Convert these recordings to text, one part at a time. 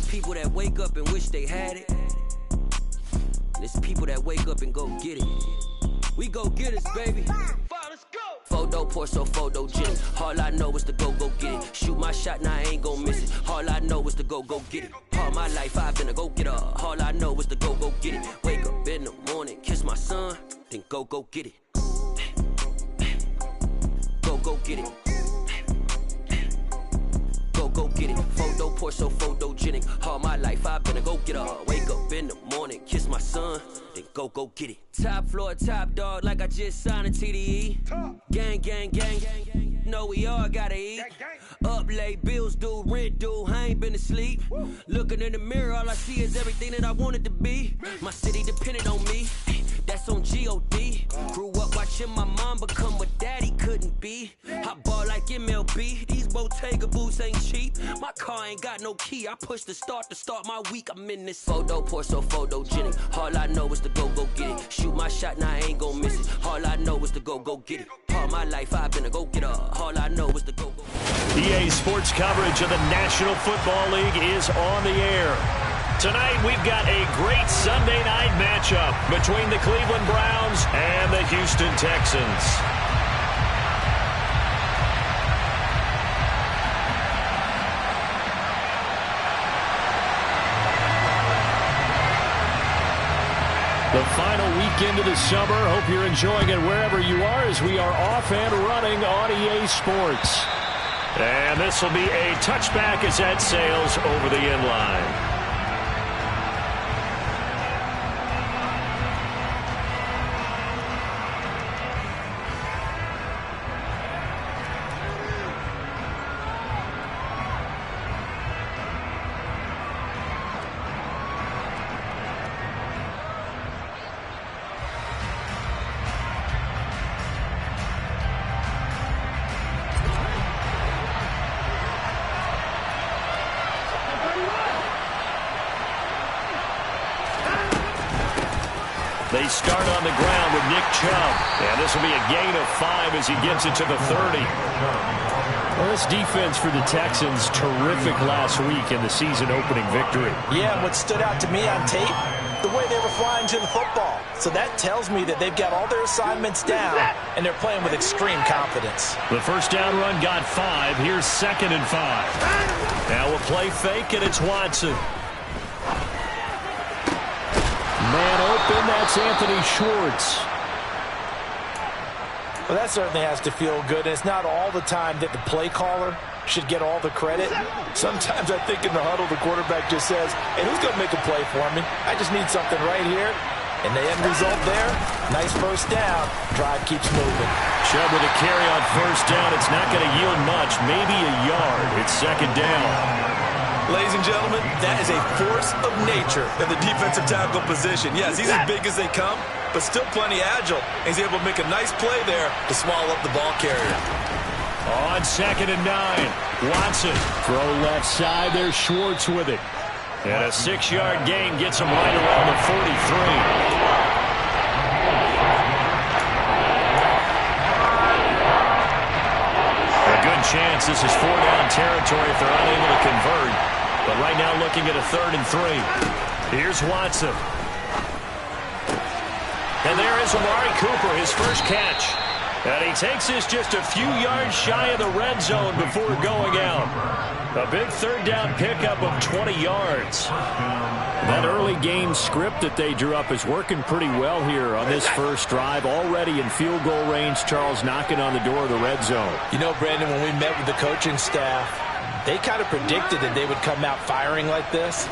There's people that wake up and wish they had it. There's people that wake up and go get it. We go get it, baby. Let's go. Photo pour so photogenic. All I know is to go get it. Shoot my shot, now I ain't gon' miss it. All I know is to go get it. All my life I've been a go-getter. All I know is to go get it. Wake up in the morning, kiss my son, then go get it. Go get it. Go get it. Photo pour so photogenic. All my life I've been a go-getter. Wake up in the morning, kiss my son, then go get it. Top floor, top dog, like I just signed a TDE. Gang, gang, gang, gang. Know we all gotta eat. Up late, bills due, rent due, I ain't been asleep. Looking in the mirror, all I see is everything that I wanted to be. My city depended on me, that's on G.O.D. Grew up watching my mom become what daddy couldn't be. I ball like MLB, these Bottega boots ain't cheap. My car ain't got no key, I push the start to start my week. I'm in this photo pour so photogenic. All I know is to go get it. Shoot my shot, now I ain't gon' miss it. All I know is to go get it. All my life I've been a go-getter. All I know is to go get it. EA Sports coverage of the National Football League is on the air. Tonight we've got a great Sunday night matchup between the Cleveland Browns and the Houston Texans. The final weekend of the summer. Hope you're enjoying it wherever you are as we are off and running on EA Sports. And this will be a touchback as that sails over the end line. They start on the ground with Nick Chubb. And this will be a gain of 5 as he gets it to the 30. Well, this defense for the Texans, terrific last week in the season-opening victory. Yeah, what stood out to me on tape, the way they were flying to the football. So that tells me that they've got all their assignments down, and they're playing with extreme confidence. The first down run got 5. Here's 2nd and 5. Now we'll play fake, and it's Watson. Man open, that's Anthony Schwartz. Well, that certainly has to feel good. And it's not all the time that the play caller should get all the credit. Sometimes I think in the huddle, the quarterback just says, hey, who's going to make a play for me? I just need something right here. And the end result there, nice first down. Drive keeps moving. Chubb with a carry on first down. It's not going to yield much, maybe a yard. It's 2nd down. Ladies and gentlemen, that is a force of nature in the defensive tackle position. Yes, he's as big as they come, but still plenty agile. He's able to make a nice play there to swallow up the ball carrier. On 2nd and 9, Watson. Throw left side, there's Schwartz with it. And a 6-yard gain gets him right around the 43. A good chance this is 4-down territory if they're unable to convert. But right now looking at a 3rd and 3. Here's Watson. And there is Amari Cooper, his first catch. And he takes this just a few yards shy of the red zone before going out. A big 3rd down pickup of 20 yards. That early game script that they drew up is working pretty well here on this first drive. Already in field goal range, Charles knocking on the door of the red zone. You know, Brandon, when we met with the coaching staff, they kind of predicted that they would come out firing like this.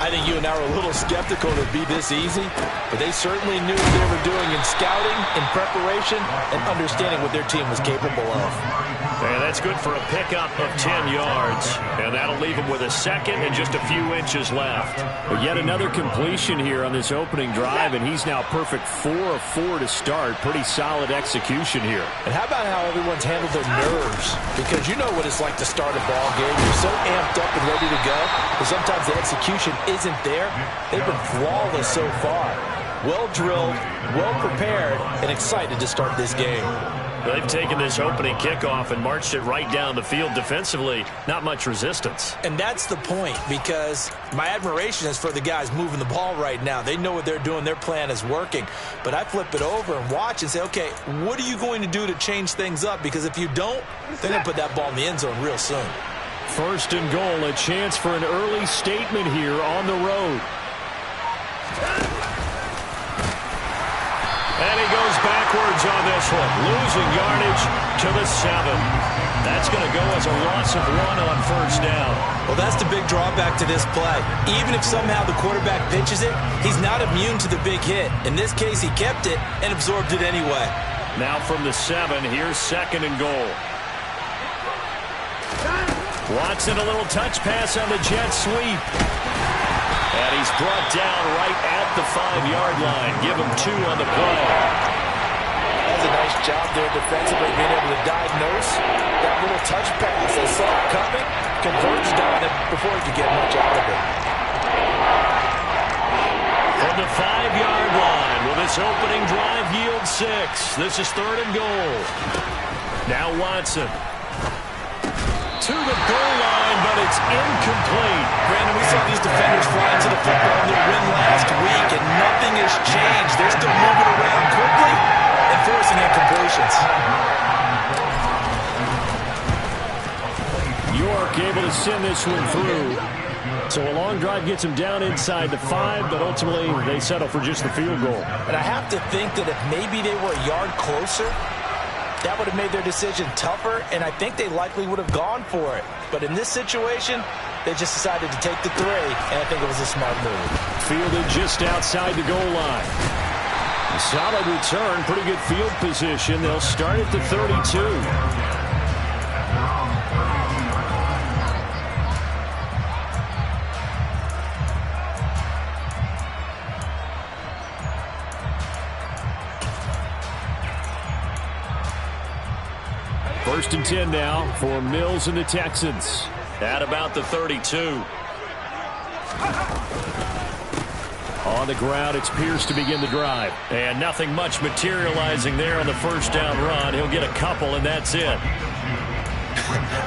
I think you and I were a little skeptical that it'd be this easy, but they certainly knew what they were doing in scouting, in preparation, and understanding what their team was capable of. And that's good for a pickup of 10 yards. And that'll leave him with a 2nd and just a few inches left. But yet another completion here on this opening drive, and he's now perfect 4 of 4 to start. Pretty solid execution here. And how about how everyone's handled their nerves? Because you know what it's like to start a ball game. You're so amped up and ready to go, but sometimes the execution isn't there. They've been flawless so far. Well drilled, well prepared, and excited to start this game. They've taken this opening kickoff and marched it right down the field defensively. Not much resistance. And that's the point, because my admiration is for the guys moving the ball right now. They know what they're doing. Their plan is working. But I flip it over and watch and say, okay, what are you going to do to change things up? Because if you don't, they're going to put that ball in the end zone real soon. First and goal, a chance for an early statement here on the road. And he goes backwards on this one, losing yardage to the 7. That's going to go as a loss of 1 on first down. Well, that's the big drawback to this play. Even if somehow the quarterback pitches it, he's not immune to the big hit. In this case, he kept it and absorbed it anyway. Now from the 7, here's second and goal. Watson, a little touch pass on the jet sweep. And he's brought down right at the 5-yard line. Give him 2 on the play. That's a nice job there defensively, being able to diagnose that little touch pass. They saw it coming, converged on it before he could get much out of it. From the 5-yard line, will this opening drive yield 6? This is third and goal. Now Watson. To the goal line, but it's incomplete. Brandon, we saw these defenders flying to the football in their win last week, and nothing has changed. They're still moving around quickly and forcing incompletions. York able to send this one through. So a long drive gets him down inside the 5, but ultimately they settle for just the field goal. And I have to think that if maybe they were a yard closer, that would have made their decision tougher, and I think they likely would have gone for it. But in this situation, they just decided to take the 3, and I think it was a smart move. Fielded just outside the goal line. A solid return, pretty good field position. They'll start at the 32. First and 10 now for Mills and the Texans. At about the 32. On the ground, it's Pierce to begin the drive. And nothing much materializing there on the first down run. He'll get a couple, and that's it.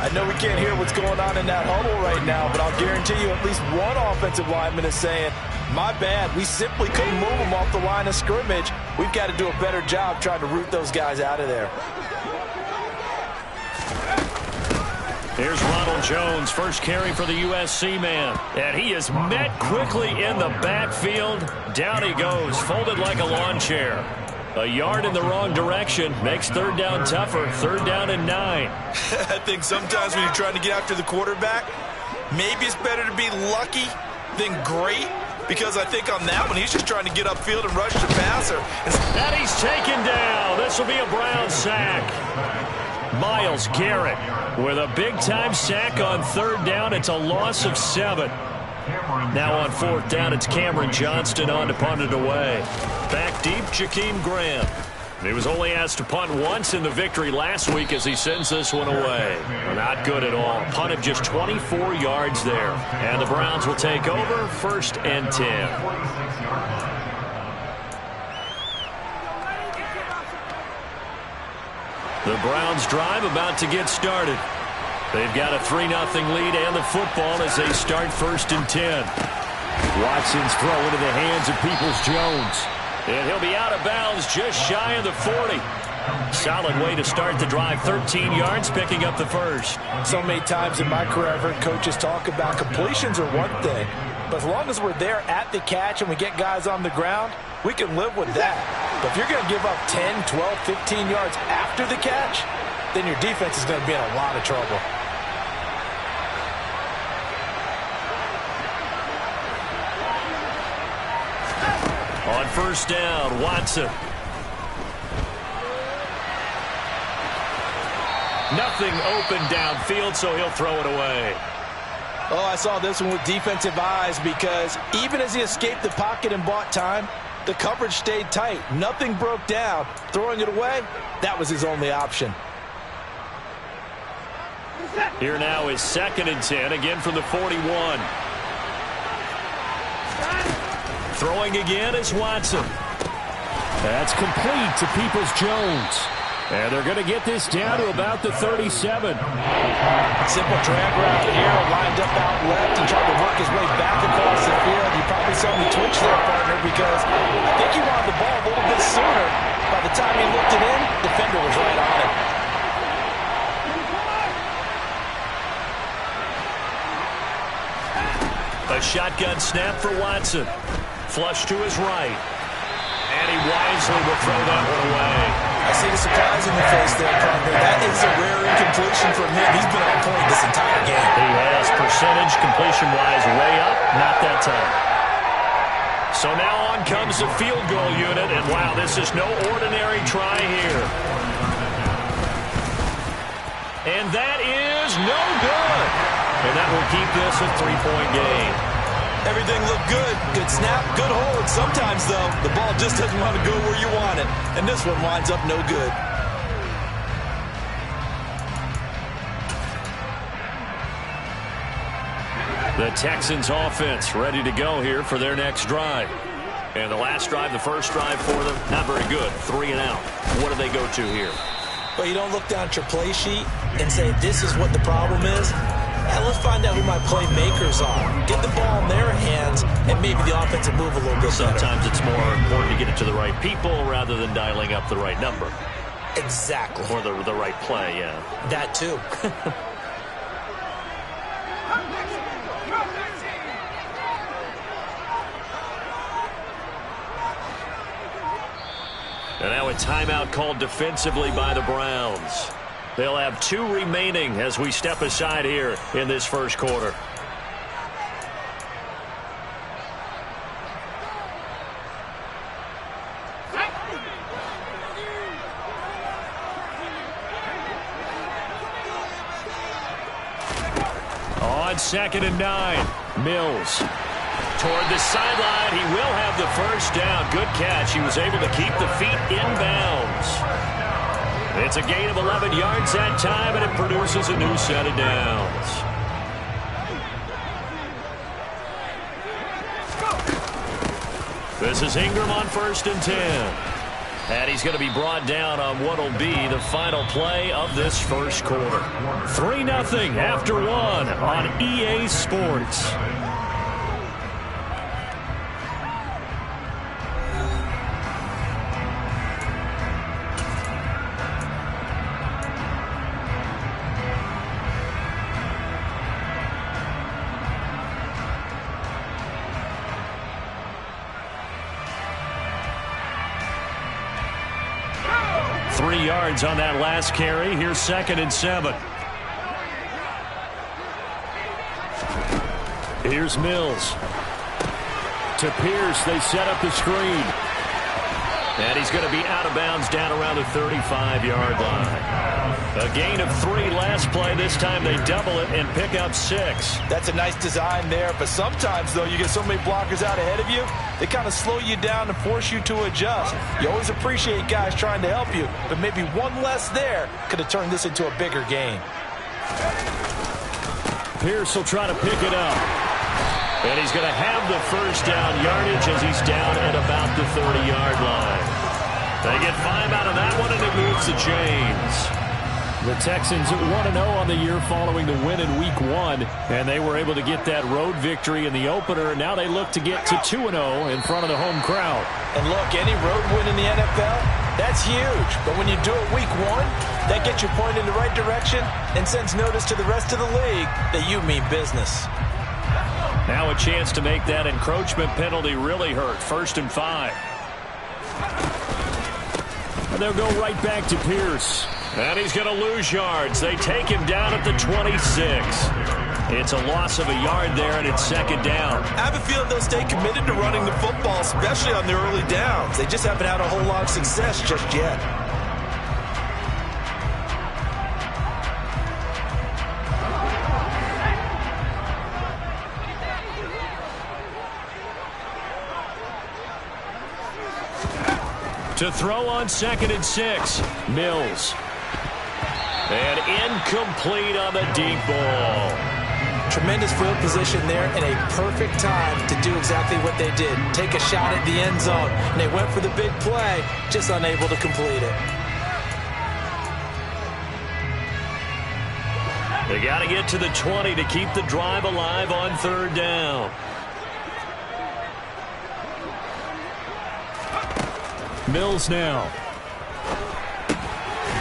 I know we can't hear what's going on in that huddle right now, but I'll guarantee you at least one offensive lineman is saying, my bad, we simply couldn't move them off the line of scrimmage. We've got to do a better job trying to root those guys out of there. Here's Ronald Jones, first carry for the USC man. And he is met quickly in the backfield. Down he goes, folded like a lawn chair. A yard in the wrong direction makes third down tougher. Third down and 9. I think sometimes when you're trying to get after the quarterback, maybe it's better to be lucky than great. Because I think on that one, he's just trying to get upfield and rush the passer. And he's taken down. This will be a Brown sack. Myles Garrett with a big-time sack on third down. It's a loss of 7. Now on fourth down, it's Cameron Johnston on to punt it away. Back deep, Jakeem Graham. He was only asked to punt once in the victory last week as he sends this one away. Not good at all. Punt of just 24 yards there. And the Browns will take over, first and 10. The Browns drive about to get started. They've got a 3-0 lead and the football as they start first and 10. Watson's throw into the hands of Peoples-Jones. And he'll be out of bounds just shy of the 40. Solid way to start the drive. 13 yards, picking up the first. So many times in my career I've heard coaches talk about completions are one thing. But as long as we're there at the catch and we get guys on the ground, we can live with that. But if you're going to give up 10, 12, 15 yards after the catch, then your defense is going to be in a lot of trouble. On first down, Watson. Nothing open downfield, so he'll throw it away. Oh, I saw this one with defensive eyes because even as he escaped the pocket and bought time, the coverage stayed tight. Nothing broke down. Throwing it away, that was his only option. Here now is second and 10, again from the 41. Throwing again is Watson. That's complete to Peoples-Jones. And they're going to get this down to about the 37. Simple drag route here, lined up out left and tried to work his way back across the field. You probably saw me twitch there, partner, because I think he wanted the ball a little bit sooner. By the time he looked it in, the defender was right on him. A shotgun snap for Watson. Flush to his right. And he wisely will throw that one away. I see the surprise in the face there, partner. That is a rare incompletion from him. He's been on point this entire game. He has percentage completion-wise way up. Not that time. So now on comes the field goal unit. And wow, this is no ordinary try here. And that is no good. And that will keep this a three-point game. Everything looked good. Good snap, good hold. Sometimes, though, the ball just doesn't want to go where you want it. And this one winds up no good. The Texans offense ready to go here for their next drive. And the last drive, the first drive for them, not very good. 3 and out. What do they go to here? Well, you don't look down at your play sheet and say, this is what the problem is. Let's find out who my playmakers are. Get the ball in their hands, and maybe the offense will move a little bit better. Sometimes it's more important to get it to the right people rather than dialing up the right number. Exactly. Or the right play, yeah. That, too. And now a timeout called defensively by the Browns. They'll have 2 remaining as we step aside here in this first quarter. On 2nd and 9, Mills. Toward the sideline, he will have the first down. Good catch. He was able to keep the feet inbounds. It's a gain of 11 yards that time, and it produces a new set of downs. This is Ingram on 1st and 10. And he's going to be brought down on what will be the final play of this first quarter. 3-0 after 1 on EA Sports. On that last carry. Here's 2nd and 7. Here's Mills. To Pierce. They set up the screen. And he's going to be out of bounds down around the 35-yard line. A gain of 3 last play. This time they double it and pick up 6. That's a nice design there, but sometimes, though, you get so many blockers out ahead of you, they kind of slow you down and force you to adjust. You always appreciate guys trying to help you, but maybe one less there could have turned this into a bigger game. Pierce will try to pick it up. And he's going to have the first down yardage as he's down at about the 30-yard line. They get 5 out of that one, and it moves the chains. The Texans 1-0 on the year following the win in Week 1, and they were able to get that road victory in the opener, and now they look to get to 2-0 in front of the home crowd. And look, any road win in the NFL, that's huge. But when you do it Week 1, that gets you pointed in the right direction and sends notice to the rest of the league that you mean business. Now a chance to make that encroachment penalty really hurt. 1st and 5. And they'll go right back to Pierce. And he's going to lose yards. They take him down at the 26. It's a loss of a yard there, and it's 2nd down. I have a feeling they'll stay committed to running the football, especially on their early downs. They just haven't had a whole lot of success just yet. To throw on 2nd and 6, Mills. And incomplete on the deep ball. Tremendous field position there and a perfect time to do exactly what they did. Take a shot at the end zone. And they went for the big play, just unable to complete it. They got to get to the 20 to keep the drive alive on 3rd down. Mills now.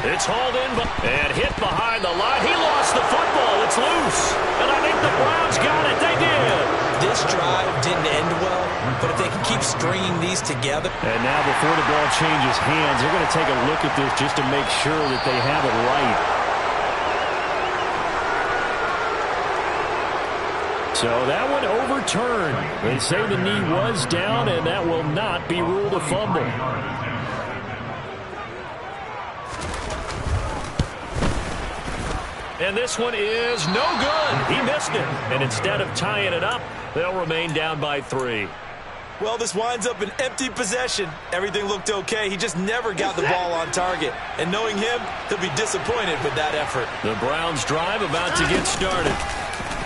It's hauled in and hit behind the line. He lost the football. It's loose. And I think the Browns got it. They did. This drive didn't end well, but if they can keep stringing these together. And now before the ball changes hands, they're going to take a look at this just to make sure that they have it right. So that one overturned. They say the knee was down, and that will not be ruled a fumble. And this one is no good. He missed it. And instead of tying it up, they'll remain down by 3. Well, this winds up an empty possession. Everything looked okay. He just never got the ball on target. And knowing him, he'll be disappointed with that effort. The Browns' drive about to get started.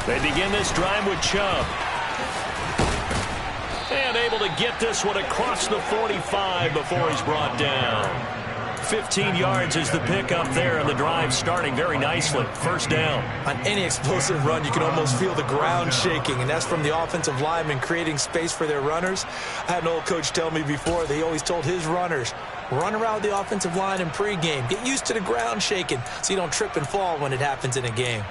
They begin this drive with Chubb. And able to get this one across the 45 before he's brought down. 15 yards is the pickup there, and the drive starting very nicely. 1st down. On any explosive run, you can almost feel the ground shaking, and that's from the offensive linemen creating space for their runners. I had an old coach tell me before, they always told his runners, run around the offensive line in pregame. Get used to the ground shaking so you don't trip and fall when it happens in a game.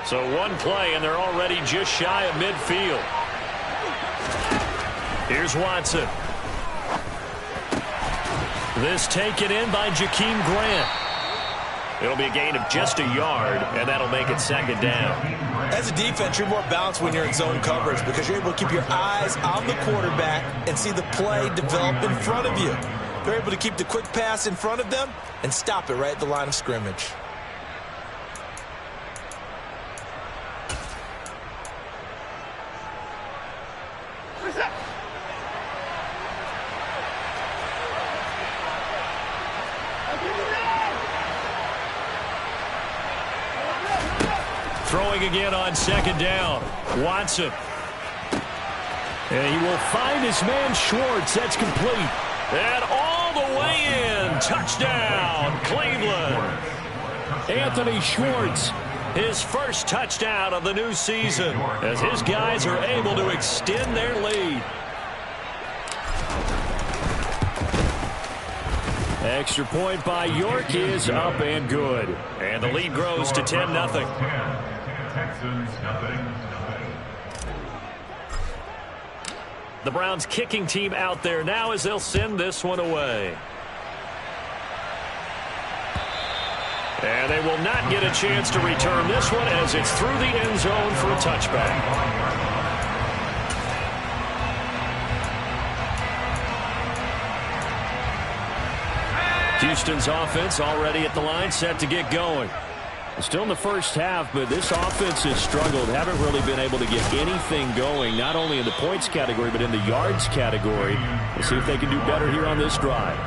So one play, and they're already just shy of midfield. Here's Watson. This taken in by Jakeem Grant. It'll be a gain of just a yard, and that'll make it 2nd down. As a defense, you're more balanced when you're in zone coverage because you're able to keep your eyes on the quarterback and see the play develop in front of you. They're able to keep the quick pass in front of them and stop it right at the line of scrimmage. Throwing again on 2nd down. Watson. And he will find his man Schwartz. That's complete. And all the way in. Touchdown, Cleveland. Anthony Schwartz, his first touchdown of the new season, as his guys are able to extend their lead. Extra point by York is up and good. And the lead grows to 10-0. The Browns kicking team out there now as they'll send this one away. And they will not get a chance to return this one as it's through the end zone for a touchback. Houston's offense already at the line, set to get going. Still in the first half, but this offense has struggled. Haven't really been able to get anything going, not only in the points category, but in the yards category. We'll see if they can do better here on this drive.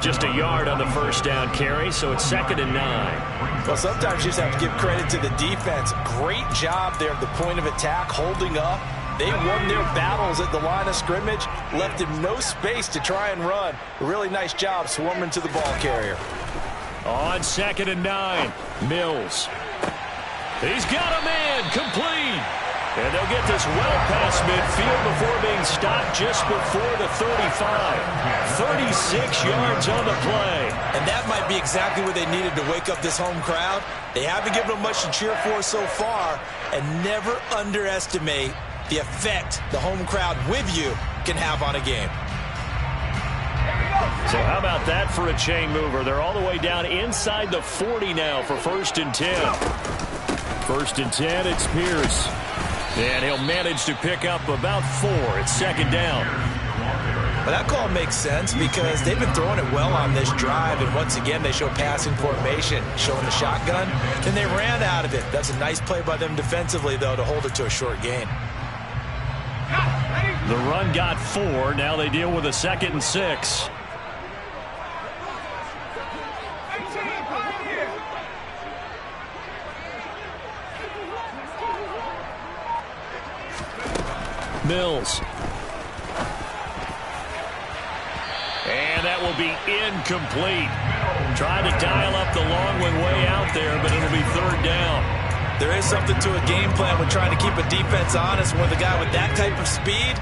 Just a yard on the 1st down carry, so it's 2nd and 9. Well, sometimes you just have to give credit to the defense. Great job there at the point of attack, holding up. They won their battles at the line of scrimmage, left him no space to try and run. A really nice job swarming to the ball carrier. On 2nd and 9, Mills. He's got a man, complete. And they'll get this well past midfield before being stopped just before the 35. 36 yards on the play. And that might be exactly what they needed to wake up this home crowd. They haven't given them much to cheer for so far, and never underestimate the effect the home crowd with you can have on a game. So how about that for a chain mover? They're all the way down inside the 40 now for 1st and 10. 1st and 10, it's Pierce. And he'll manage to pick up about 4. It's 2nd down. Well, that call makes sense because they've been throwing it well on this drive, and once again they show passing formation, showing the shotgun, and they ran out of it. That's a nice play by them defensively, though, to hold it to a short gain. The run got 4. Now they deal with a 2nd and 6. Mills. And will be incomplete. Trying to dial up the long one way out there, but it'll be third down. There is something to a game plan with trying to keep a defense honest. With a guy with that type of speed,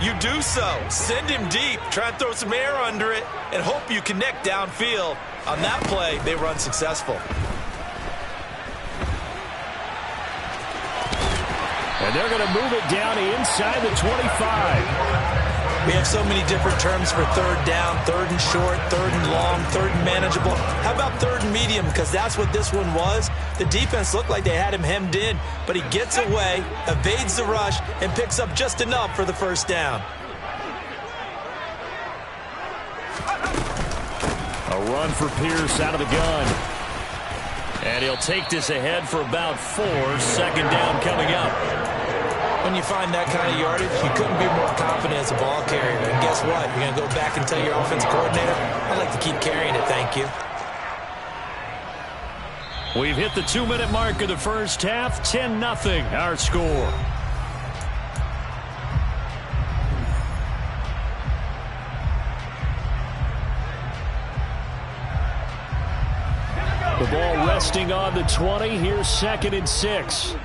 you do so. Send him deep. Try and throw some air under it and hope you connect downfield. On that play, they were unsuccessful. And they're going to move it down inside the 25. We have so many different terms for third down, third and short, third and long, third and manageable. How about third and medium? Because that's what this one was. The defense looked like they had him hemmed in, but he gets away, evades the rush, and picks up just enough for the first down. A run for Pierce out of the gun. And he'll take this ahead for about 4. Second down coming up. When you find that kind of yardage, you couldn't be more confident as a ball carrier. And guess what? You're going to go back and tell your offensive coordinator, I'd like to keep carrying it, thank you. We've hit the 2-minute mark of the first half. 10-0 our score. The ball resting on the 20. Here's 2nd and 6.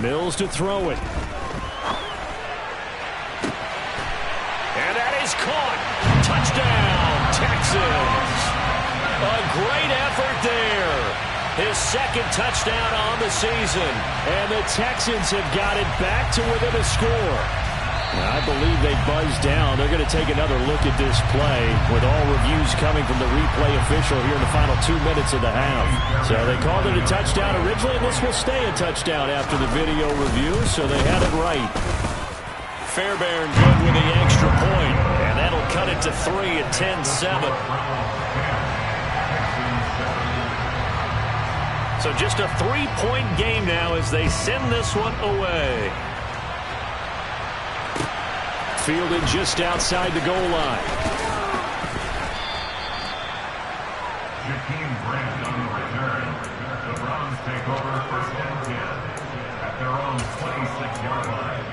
Mills to throw it. And that is caught. Touchdown, Texans. A great effort there. His 2nd touchdown on the season. And the Texans have got it back to within a score. I believe they buzzed down. They're going to take another look at this play with all reviews coming from the replay official here in the final 2 minutes of the half. So they called it a touchdown originally, and this will stay a touchdown after the video review, so they had it right. Fairbairn good with the extra point, and that'll cut it to 3 at 10-7. So just a 3-point game now as they send this one away. Fielded just outside the goal line. Jakeem Grant on the return. The Browns take over 1st and 10 at their own 26-yard line.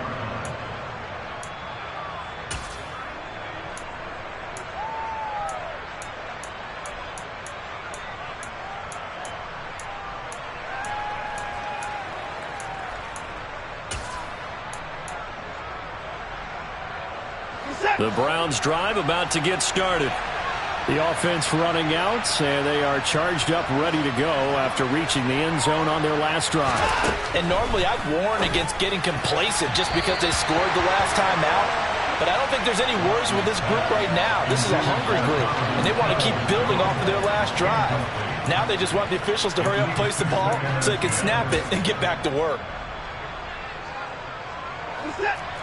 The Browns drive about to get started. The offense running out, and they are charged up, ready to go after reaching the end zone on their last drive. And normally I'd warn against getting complacent just because they scored the last time out. But I don't think there's any worries with this group right now. This is a hungry group, and they want to keep building off of their last drive. Now they just want the officials to hurry up and place the ball so they can snap it and get back to work.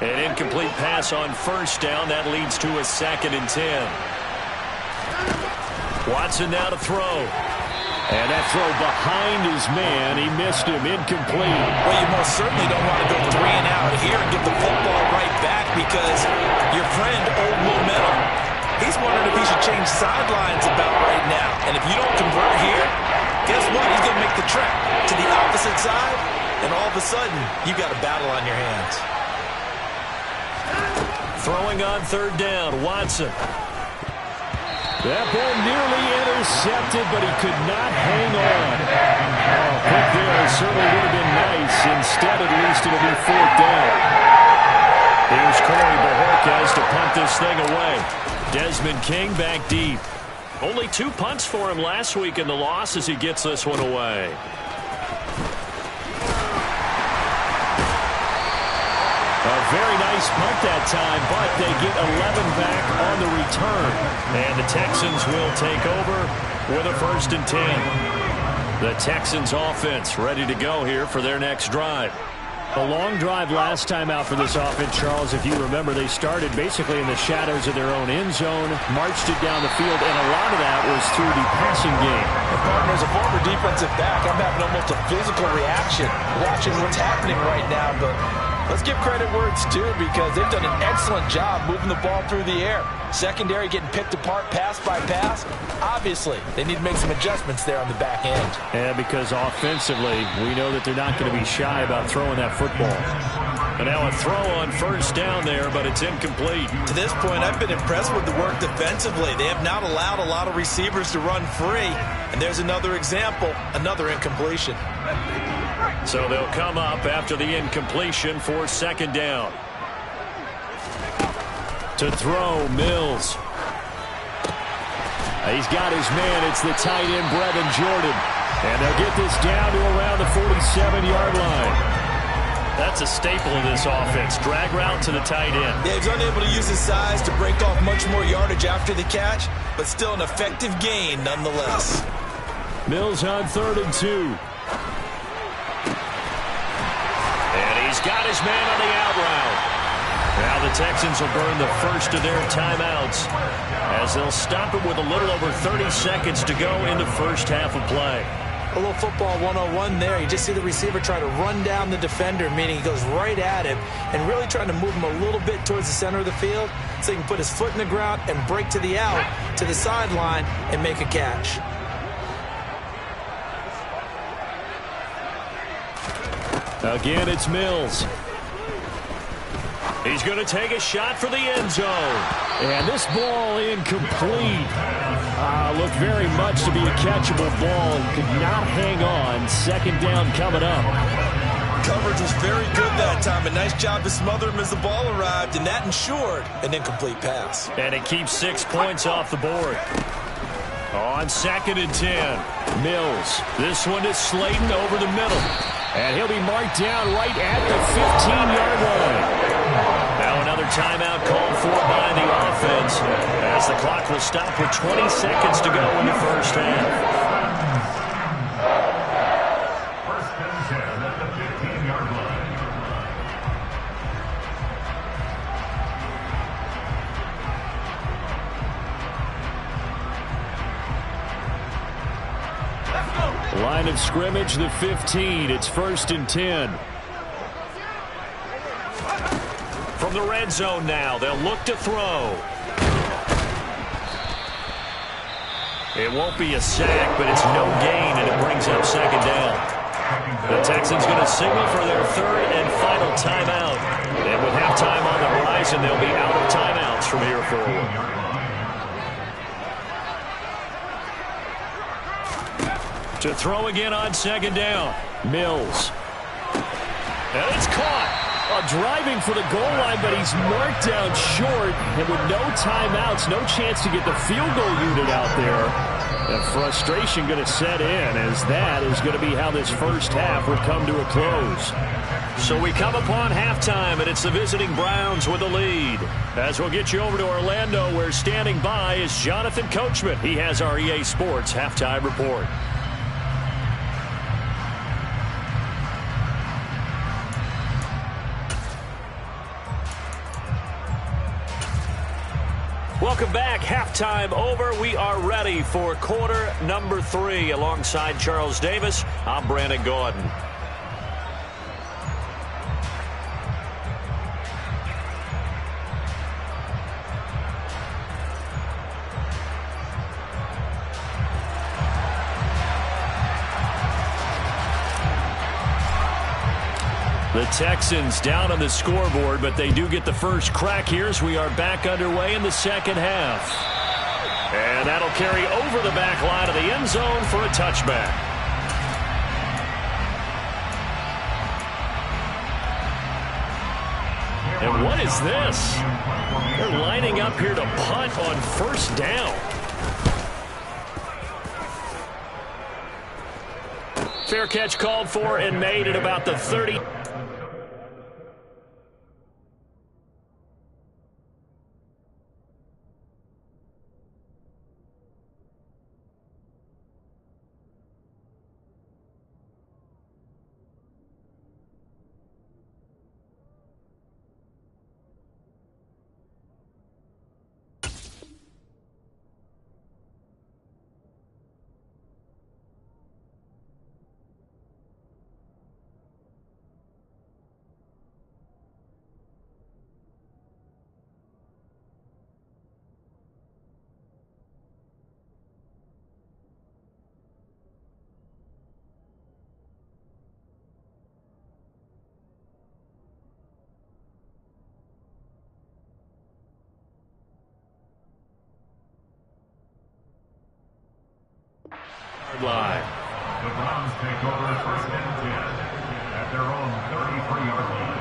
An incomplete pass on 1st down. That leads to a 2nd and 10. Watson now to throw. And that throw behind his man. He missed him. Incomplete. Well, you most certainly don't want to go 3 and out here and get the football right back because your friend, old momentum, he's wondering if he should change sidelines about right now. And if you don't convert here, guess what? He's going to make the trek to the opposite side, and all of a sudden, you've got a battle on your hands. Throwing on 3rd down, Watson. That ball nearly intercepted, but he could not hang on. Oh, quick there certainly would have been nice. Instead, at least it'll be 4th down. Here's Corey Bojorquez to punt this thing away. Desmond King back deep. Only 2 punts for him last week in the loss as he gets this one away. A very nice punt that time, but they get 11 back on the return. And the Texans will take over with a 1st and 10. The Texans offense ready to go here for their next drive. A long drive last time out for this offense, Charles. If you remember, they started basically in the shadows of their own end zone, marched it down the field, and a lot of that was through the passing game. And partner, as a former defensive back, I'm having almost a physical reaction watching what's happening right now, but let's give credit where it's due because they've done an excellent job moving the ball through the air. Secondary getting picked apart pass by pass. Obviously, they need to make some adjustments there on the back end. Yeah, because offensively, we know that they're not going to be shy about throwing that football. And now a throw on first down there, but it's incomplete. To this point, I've been impressed with the work defensively. They have not allowed a lot of receivers to run free. And there's another example, another incompletion. So they'll come up after the incompletion for second down. To throw, Mills. He's got his man. It's the tight end, Brevin Jordan. And they'll get this down to around the 47-yard line. That's a staple of this offense. Drag route to the tight end. Yeah, he's unable to use his size to break off much more yardage after the catch, but still an effective gain nonetheless. Mills on 3rd and 2. And he's got his man on the out route. Now the Texans will burn the first of their timeouts as they'll stop it with a little over 30 seconds to go in the first half of play. A little football 101 there. You just see the receiver try to run down the defender, meaning he goes right at him and really trying to move him a little bit towards the center of the field so he can put his foot in the ground and break to the out, to the sideline, and make a catch. Again, it's Mills. He's going to take a shot for the end zone. And this ball incomplete. Looked very much to be a catchable ball. Could not hang on. Second down coming up. Coverage was very good that time. A nice job to smother him as the ball arrived, and that ensured an incomplete pass. And it keeps 6 points off the board. On 2nd and 10, Mills. This one is Slayton over the middle. And he'll be marked down right at the 15-yard line. Now another timeout called for by the offense as the clock will stop with 20 seconds to go in the first half. First and 10 at the 15-yard line. Line of scrimmage, the 15. It's 1st and 10. From the red zone now, they'll look to throw. It won't be a sack, but it's no gain, and it brings up second down. The Texans going to signal for their 3rd and final timeout. And with halftime on the horizon, they'll be out of timeouts from here forward. To throw again on second down. Mills. And it's caught. Driving for the goal line, but he's marked down short. And with no timeouts, no chance to get the field goal unit out there. And frustration going to set in as that is going to be how this first half will come to a close. So we come upon halftime, and it's the visiting Browns with the lead. As we'll get you over to Orlando, where standing by is Jonathan Coachman. He has our EA Sports halftime report. Welcome back. Halftime over. We are ready for quarter number 3. Alongside Charles Davis, I'm Brandon Gordon. The Texans down on the scoreboard, but they do get the first crack here as we are back underway in the second half. And that'll carry over the back line of the end zone for a touchback. And what is this? They're lining up here to punt on first down. Fair catch called for and made at about the 30. line. The Browns take over first and 10 at their own 33-yard line.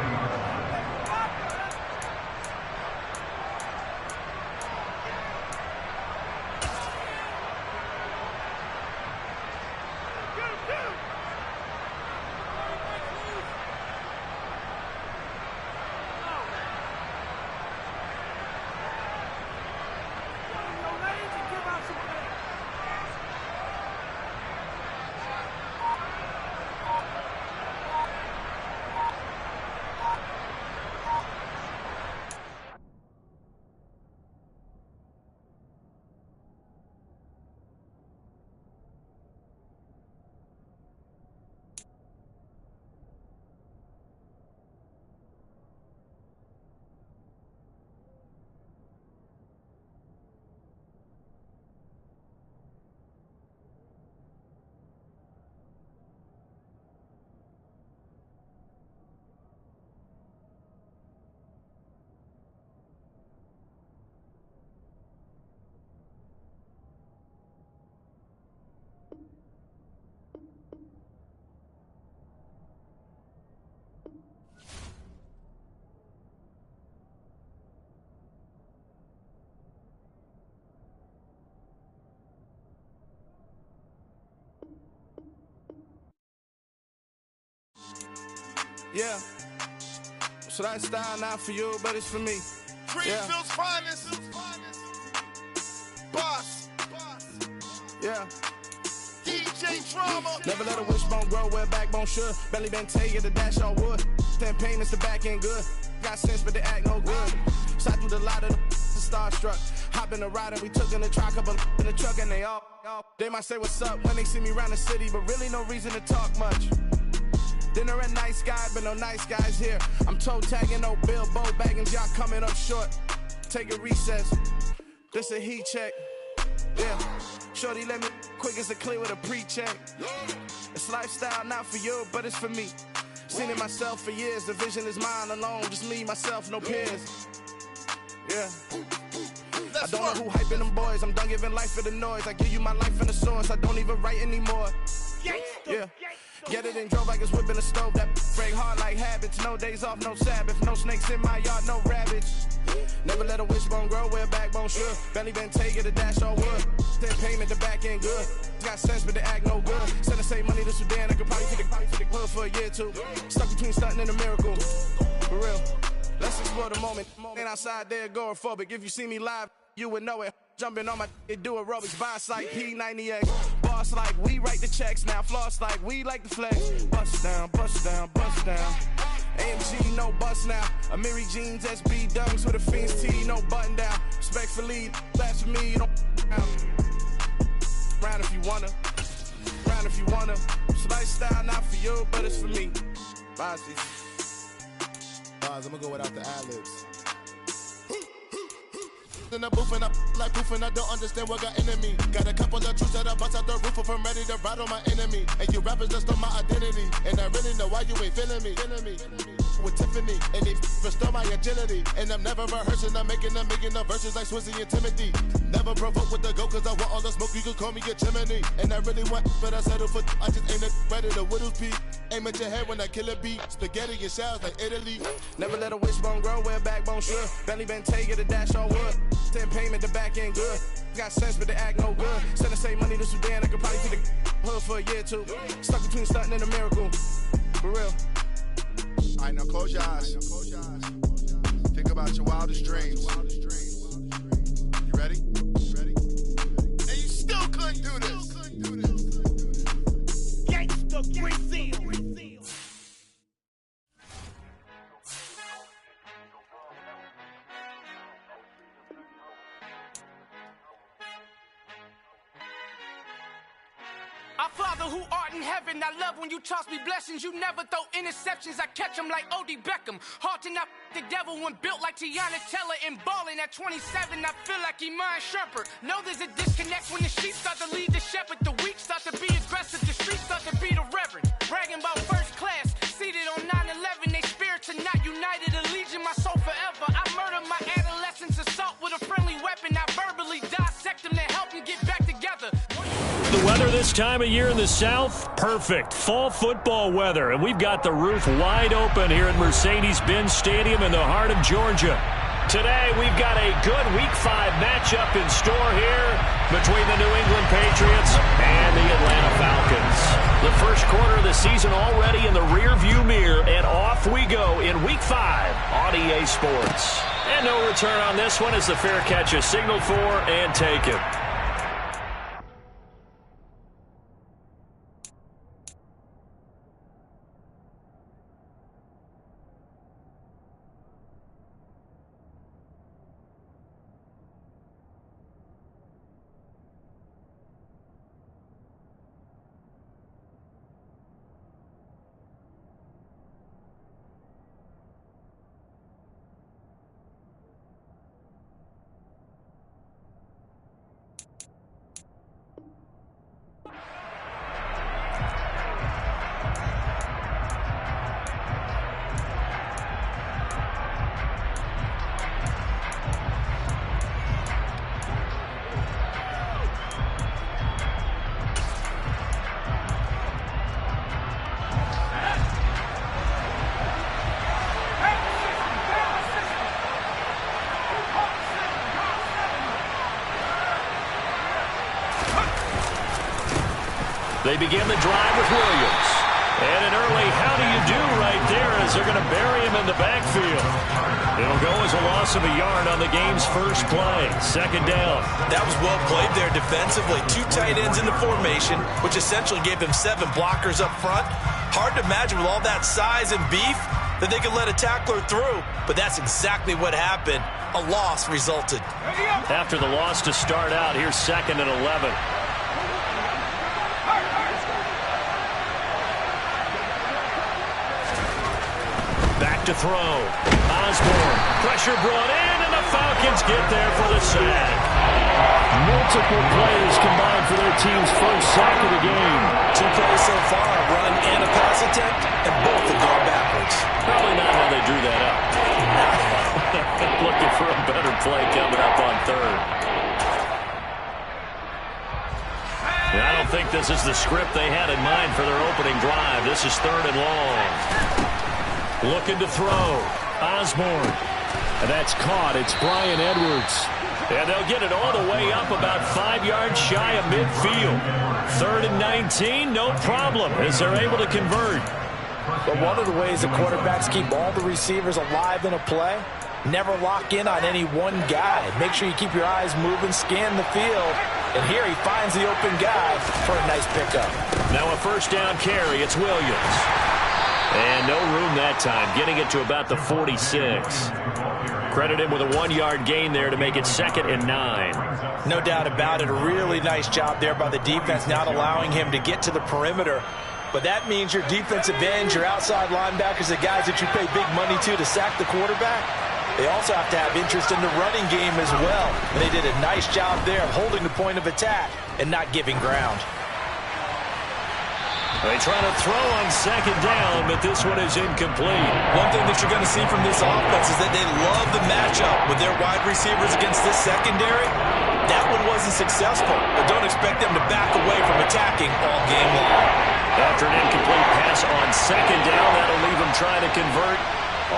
Yeah. So that style not for you, but it's for me. Greenfield's finest. Boss. Yeah. DJ Drama. Never let a wishbone grow where backbone should. Belly been taken, the dash all wood. 10 payments, the back end good. Got sense, but they act no good. Shot through the lot of the starstruck. Hop in the ride and we took in the truck, couple in the truck, and they might say what's up when they see me around the city, but really no reason to talk much. Dinner at nice guy, but no nice guys here. I'm toe tagging, no Bilbo Baggins, y'all coming up short. Take a recess. This a heat check. Yeah. Shorty let me quick as a clear with a pre-check. It's lifestyle not for you, but it's for me. Seen it myself for years. The vision is mine alone. Just me, myself, no peers. Yeah. I don't know who hyping them boys. I'm done giving life for the noise. I give you my life in the source. I don't even write anymore. Yeah. Get it and drove like it's whipping a stove. That break hard like habits. No days off, no Sabbath. No snakes in my yard, no rabbits. Never let a wishbone grow where backbone should. Belly been taken, the dash all wood. 10 payment, the back end good. Got sense, but they act no good. Send the same money to Sudan. I could probably take the hood for a year or two. Stuck between stunting and a miracle. For real. Let's explore the moment. Ain't outside there agoraphobic. If you see me live, you would know it. Jumping on my do aerobics, boss like P90X. Boss like we write the checks now. Floss like we like the flex. Bust down, bust down, bust down. AMG, no bust now. Amiri jeans, SB dunks with a Fiends T, no button down. Respectfully, that's for me, you don't round if you wanna. Round if you wanna. It's lifestyle not for you, but it's for me. Bossy. I'm gonna go without the ad-libs. In the booth and I like proof and I don't understand what got into me. Got a couple of truths that I bust out the roof if I'm ready to ride on my enemy. And you rappers just on my identity. And I really know why you ain't feeling me. With Tiffany and they restore my agility. And I'm never rehearsing, I'm making a million of verses like Swizzy and Timothy. Never provoke with the go cause I want all the smoke, you can call me a chimney. And I really want, but I settle for I just ain't ready to whittles peak. Aim at your head when I kill a beat. Spaghetti and shells like Italy. Never let a wishbone grow where backbone should. Belly been taken, the dash all wood. 10 payment, the back end good. Got sense, but they act no good. Send the same money to Sudan, I could probably take the hood for a year or two. Stuck between stunting and a miracle. For real. Alright, now close your eyes. Think about your wildest dreams. You ready? And you still couldn't do this. Gangsta Brazil. Our Father who art in heaven, I love when you toss me blessings. You never throw interceptions, I catch them like O.D. Beckham. Hard to not the devil when built like Tiana Teller and balling at 27. I feel like Iman Shumpert. Know there's a disconnect when the sheep start to lead the shepherd. The weak start to be aggressive, the streets start to be the reverend. Bragging about first class, seated on 9/11. They spirits are not united, a legion, my soul forever. I murder my adolescence, assault with a friendly weapon. I verbally dissect them to help them get back together. Love the weather this time of year in the South. Perfect. Fall football weather. And we've got the roof wide open here at Mercedes-Benz Stadium in the heart of Georgia. Today, we've got a good Week 5 matchup in store here between the New England Patriots and the Atlanta Falcons. The first quarter of the season already in the rear-view mirror, and off we go in Week 5 on EA Sports. And no return on this one as the fair catch is signaled for and taken. They begin the drive with Williams. And an early how do you do right there as they're going to bury him in the backfield. It'll go as a loss of a yard on the game's first play. Second down. That was well played there defensively. 2 tight ends in the formation, which essentially gave him 7 blockers up front. Hard to imagine with all that size and beef that they could let a tackler through. But that's exactly what happened. A loss resulted. After the loss to start out, here's 2nd and 11. Back to throw. Osborne. Pressure brought in, and the Falcons get there for the sack. Multiple players combined for their team's first sack of the game. 2 plays so far, a run and a pass attempt, and both have gone backwards. Probably not how they drew that up. Looking for a better play coming up on 3rd. I don't think this is the script they had in mind for their opening drive. This is 3rd and long. Looking to throw. Osborne. And that's caught. It's Bryan Edwards. And they'll get it all the way up about 5 yards shy of midfield. 3rd and 19, no problem as they're able to convert. But one of the ways the quarterbacks keep all the receivers alive in a play, never lock in on any one guy. Make sure you keep your eyes moving, scan the field. And here he finds the open guy for a nice pickup. Now a first down carry. It's Williams. And no room that time, getting it to about the 46. Credit him with a 1-yard gain there to make it 2nd and 9. No doubt about it. A really nice job there by the defense, not allowing him to get to the perimeter. But that means your defensive ends, your outside linebackers, the guys that you pay big money to sack the quarterback, they also have to have interest in the running game as well. And they did a nice job there of holding the point of attack and not giving ground. They try to throw on 2nd down, but this one is incomplete. One thing that you're going to see from this offense is that they love the matchup with their wide receivers against this secondary. That one wasn't successful, but don't expect them to back away from attacking all game long. After an incomplete pass on 2nd down, that'll leave them trying to convert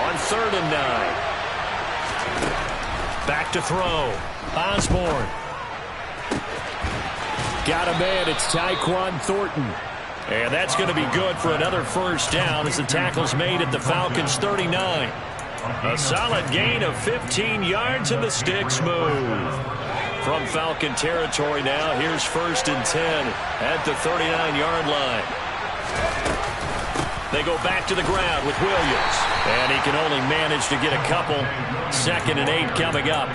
on 3rd and 9. Back to throw. Osborne. Got a man. It's Tyquan Thornton. And that's going to be good for another first down as the tackle's made at the Falcons' 39. A solid gain of 15 yards and the sticks move. From Falcon territory now, here's 1st and 10 at the 39-yard line. They go back to the ground with Williams. And he can only manage to get a couple. 2nd and 8 coming up.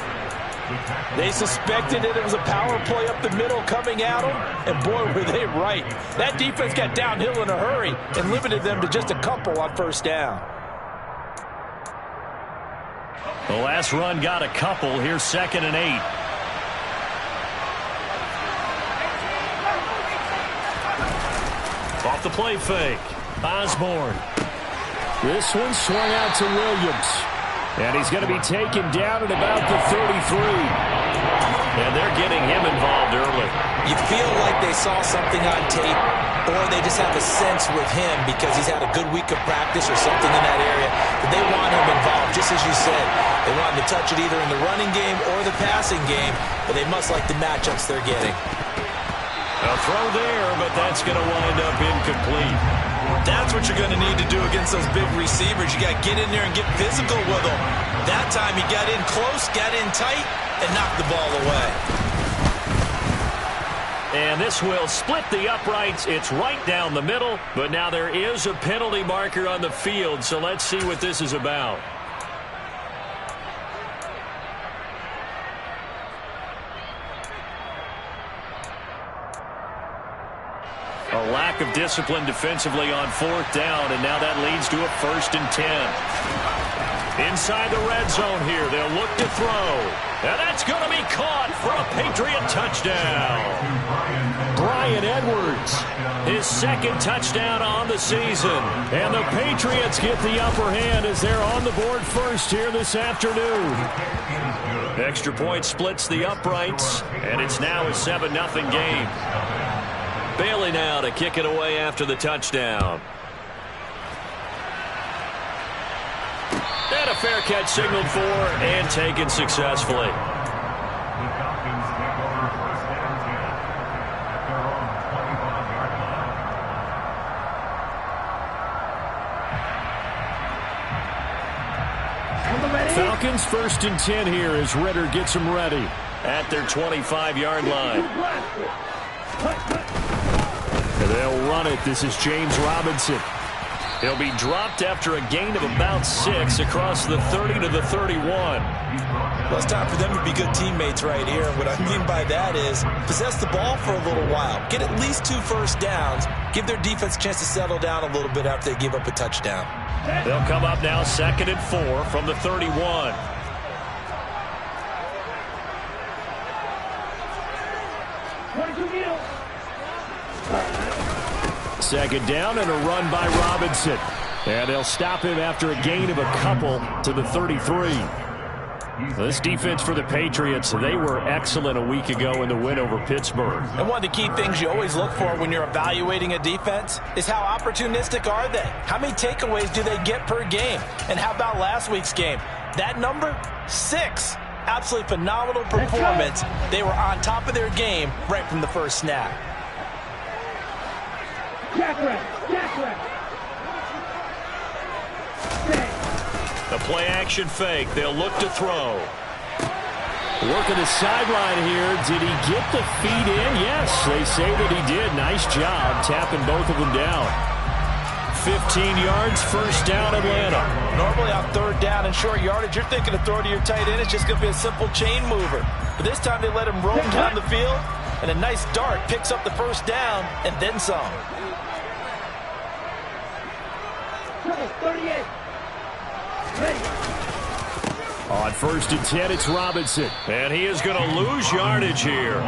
They suspected it was a power play up the middle coming at them, and boy, were they right. That defense got downhill in a hurry and limited them to just a couple on 1st down. The last run got a couple. Here's 2nd and 8. Off the play fake. Osborne. This one swung out to Williams. And he's going to be taken down at about the 33. And they're getting him involved early. You feel like they they saw something on tape, or they just have a sense with him because he's had a good week of practice or something in that area that they want him involved, just as you said. They want him to touch it either in the running game or the passing game, but they must like the matchups they're getting. A throw there, but that's going to wind up incomplete. That's what you're going to need to do against those big receivers. You got to get in there and get physical with them. That time he got in close, got in tight, and knocked the ball away. And this will split the uprights. It's right down the middle, but now there is a penalty marker on the field, so let's see what this is about. A lack of discipline defensively on 4th down, and now that leads to a 1st and 10. Inside the red zone here, they'll look to throw. And that's going to be caught for a Patriot touchdown. Bryan Edwards, his 2nd touchdown on the season. And the Patriots get the upper hand as they're on the board first here this afternoon. Extra point splits the uprights, and it's now a 7-0 game. Bailey now to kick it away after the touchdown. And a fair catch signaled for and taken successfully. The Falcons take over 1st and 10 at their own 25-yard line. Falcons 1st and 10 here as Ritter gets them ready at their 25-yard line. They'll run it. This is James Robinson. He'll be dropped after a gain of about 6 across the 30 to the 31. Well, it's time for them to be good teammates right here. And what I mean by that is possess the ball for a little while. Get at least 2 first downs. Give their defense a chance to settle down a little bit after they give up a touchdown. They'll come up now 2nd and 4 from the 31. Second down and a run by Robinson. And they'll stop him after a gain of a couple to the 33. This defense for the Patriots, they were excellent a week ago in the win over Pittsburgh. And one of the key things you always look for when you're evaluating a defense is how opportunistic are they? How many takeaways do they get per game? And how about last week's game? That number, 6. Absolutely phenomenal performance. They were on top of their game right from the first snap. The play action fake. They'll look to throw. Working the sideline here. Did he get the feet in? Yes, they say that he did. Nice job tapping both of them down. 15 yards, 1st down, Atlanta. Normally on 3rd down and short yardage, you're thinking of throw to your tight end. It's just going to be a simple chain mover. But this time they let him roam down the field, and a nice dart picks up the 1st down and then some. 38. On 1st and 10, it's Robinson. And he is going to lose yardage here.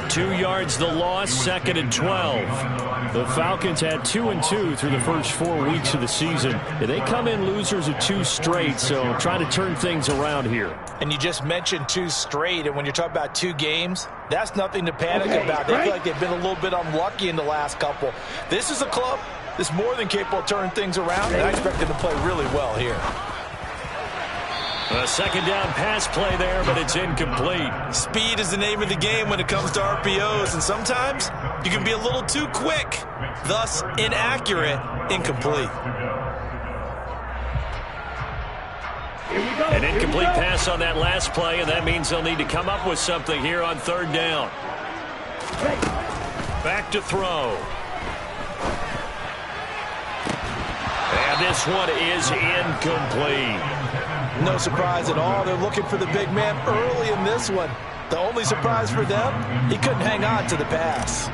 2 yards the loss, 2nd and 12. The Falcons had 2 and 2 through the first 4 weeks of the season. They come in losers of 2 straight, so trying to turn things around here. And you just mentioned 2 straight, and when you're talking about 2 games, that's nothing to panic about. They feel like they've been a little bit unlucky in the last couple. This is a club that's more than capable of turning things around, and I expect them to play really well here. A 2nd down pass play there, but it's incomplete. Speed is the name of the game when it comes to RPOs, and sometimes you can be a little too quick, thus inaccurate, incomplete. An incomplete pass on that last play, and that means they'll need to come up with something here on 3rd down. Back to throw. And this one is incomplete. No surprise at all. They're looking for the big man early in this one. The only surprise for them, he couldn't hang on to the pass.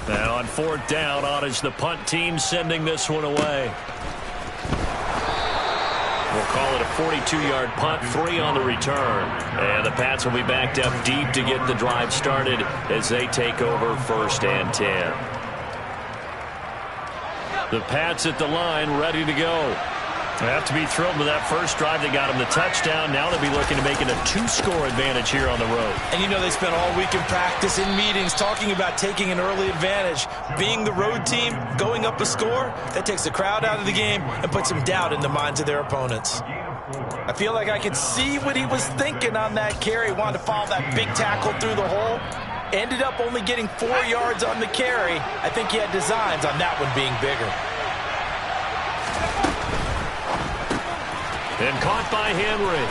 Now on 4th down, on is the punt team sending this one away. We'll call it a 42-yard punt, 3 on the return. And the Pats will be backed up deep to get the drive started as they take over 1st and 10. The Pats at the line, ready to go. They have to be thrilled with that first drive. They got him the touchdown. Now they'll be looking to make it a 2-score advantage here on the road. And you know they spent all week in practice, in meetings, talking about taking an early advantage. Being the road team, going up a score, that takes the crowd out of the game and puts some doubt in the minds of their opponents. I feel like I could see what he was thinking on that carry. Wanted to follow that big tackle through the hole. Ended up only getting 4 yards on the carry. I think he had designs on that one being bigger. And caught by Henry.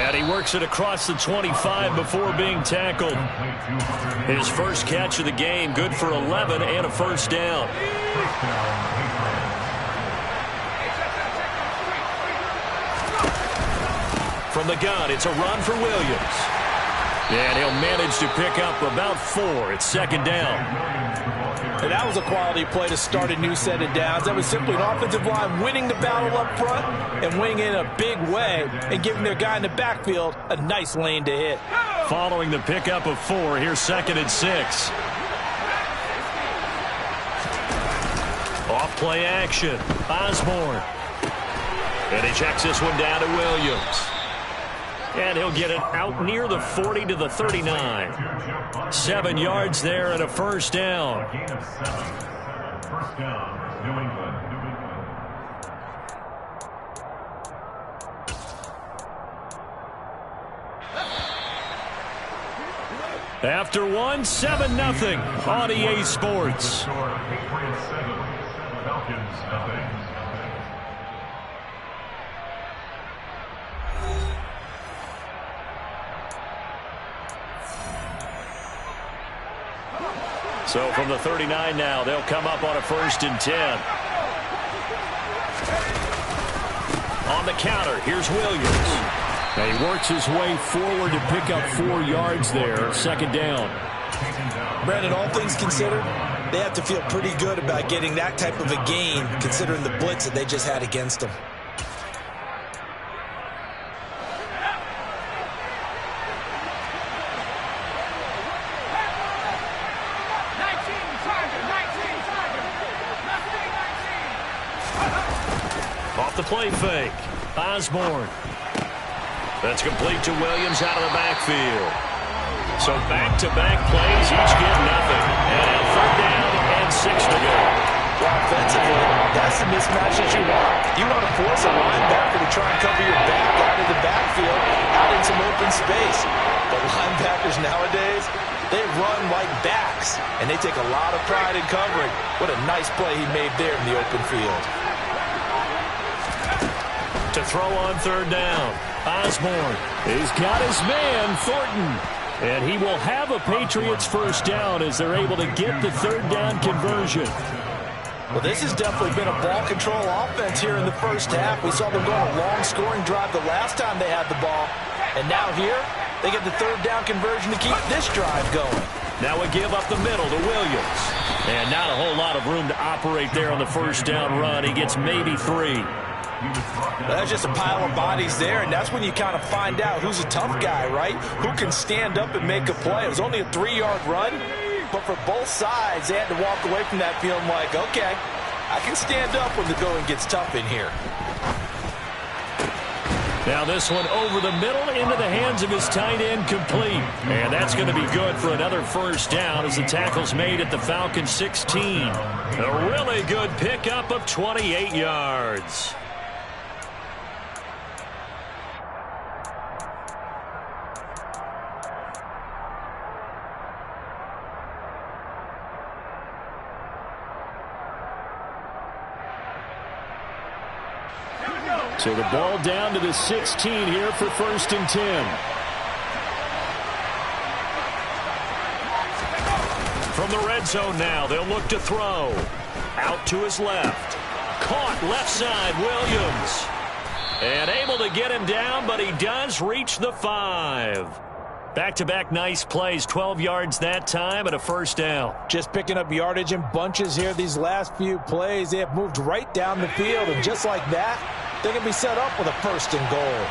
And he works it across the 25 before being tackled. His first catch of the game, good for 11 and a first down. From the gun, it's a run for Williams. And he'll manage to pick up about 4. It's second down. And that was a quality play to start a new set of downs. That was simply an offensive line winning the battle up front and winning in a big way and giving their guy in the backfield a nice lane to hit. Following the pickup of 4, here's second and 6. Off play action. Osborne. And he checks this one down to Williams. And he'll get it out near the 40 to the 39. 7 yards there and a first down. First down, New England. After one, 7-0 on EA Sports. Patriots 7, Falcons nothing. So from the 39 now, they'll come up on a 1st and 10. On the counter, here's Williams. And he works his way forward to pick up 4 yards there. Second down. Brandon, all things considered, they have to feel pretty good about getting that type of a gain considering the blitz that they just had against them. Off the play fake. Osborne. That's complete to Williams out of the backfield. So back-to-back plays, each get nothing. And 3rd down and 6 to go. Well, offensively, that's the mismatch that you want. You want to force a linebacker to try and cover your back out of the backfield, out in some open space. But linebackers nowadays, they run like backs, and they take a lot of pride in covering. What a nice play he made there in the open field. To throw on 3rd down. Osborne. He's got his man, Thornton. And he will have a Patriots first down as they're able to get the 3rd down conversion. Well, this has definitely been a ball control offense here in the first half. We saw them go on a long scoring drive the last time they had the ball. And now here, they get the 3rd down conversion to keep this drive going. Now a give up the middle to Williams. And not a whole lot of room to operate there on the first down run. He gets maybe 3. That's just a pile of bodies there, and that's when you kind of find out who's a tough guy, right? Who can stand up and make a play. It was only a 3-yard run, but for both sides, they had to walk away from that feeling like, okay, I can stand up when the going gets tough in here. Now this one over the middle into the hands of his tight end, complete. And that's going to be good for another first down as the tackle's made at the Falcons 16. A really good pickup of 28 yards. So the ball down to the 16 here for 1st and 10. From the red zone now, they'll look to throw. Out to his left. Caught left side, Williams. And able to get him down, but he does reach the 5. Back-to-back nice plays, 12 yards that time and a first down. Just picking up yardage in bunches here these last few plays. They have moved right down the field, and just like that, they're going to be set up with a 1st and goal.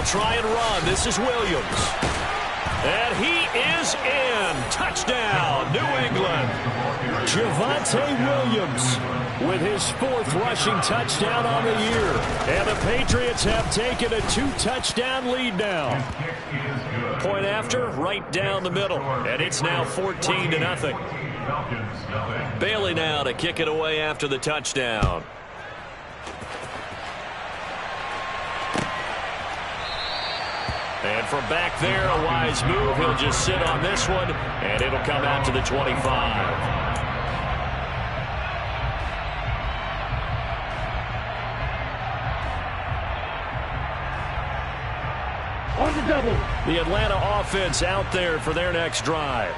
They'll try and run. This is Williams. And he is in. Touchdown, New England. Javonte Williams with his 4th rushing touchdown on the year. And the Patriots have taken a 2-touchdown lead now. Point after, right down the middle. And it's now 14-0. Bailey now to kick it away after the touchdown. And from back there, a wise move. He'll just sit on this one, and it'll come out to the 25. On the double. The Atlanta offense out there for their next drive.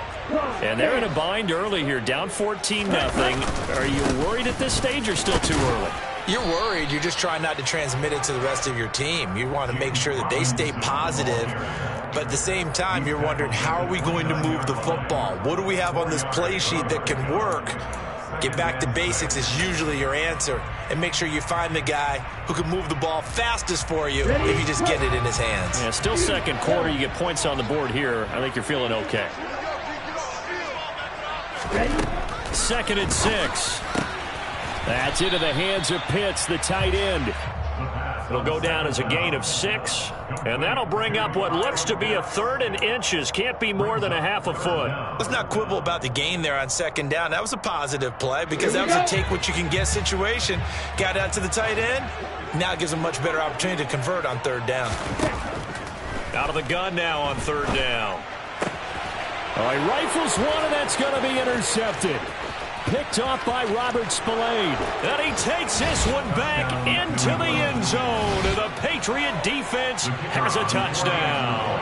And they're in a bind early here, down 14-0. Are you worried at this stage or still too early? You're worried. You're just trying not to transmit it to the rest of your team. You want to make sure that they stay positive. But at the same time, you're wondering, how are we going to move the football? What do we have on this play sheet that can work? Get back to basics is usually your answer. And make sure you find the guy who can move the ball fastest for you if you just get it in his hands. Yeah, still second quarter. You get points on the board here. I think you're feeling okay. 2nd and 6. That's into the hands of Pitts, the tight end. It'll go down as a gain of 6, and that'll bring up what looks to be a 3rd and inches. Can't be more than a half a foot. Let's not quibble about the gain there on 2nd down. That was a positive play because that was a take-what-you-can-get situation. Got out to the tight end. Now it gives a much better opportunity to convert on 3rd down. Out of the gun now on 3rd down. Oh, he rifles one, and that's going to be intercepted. Picked off by Robert Spillane. And he takes this one back into the end zone. And the Patriot defense has a touchdown.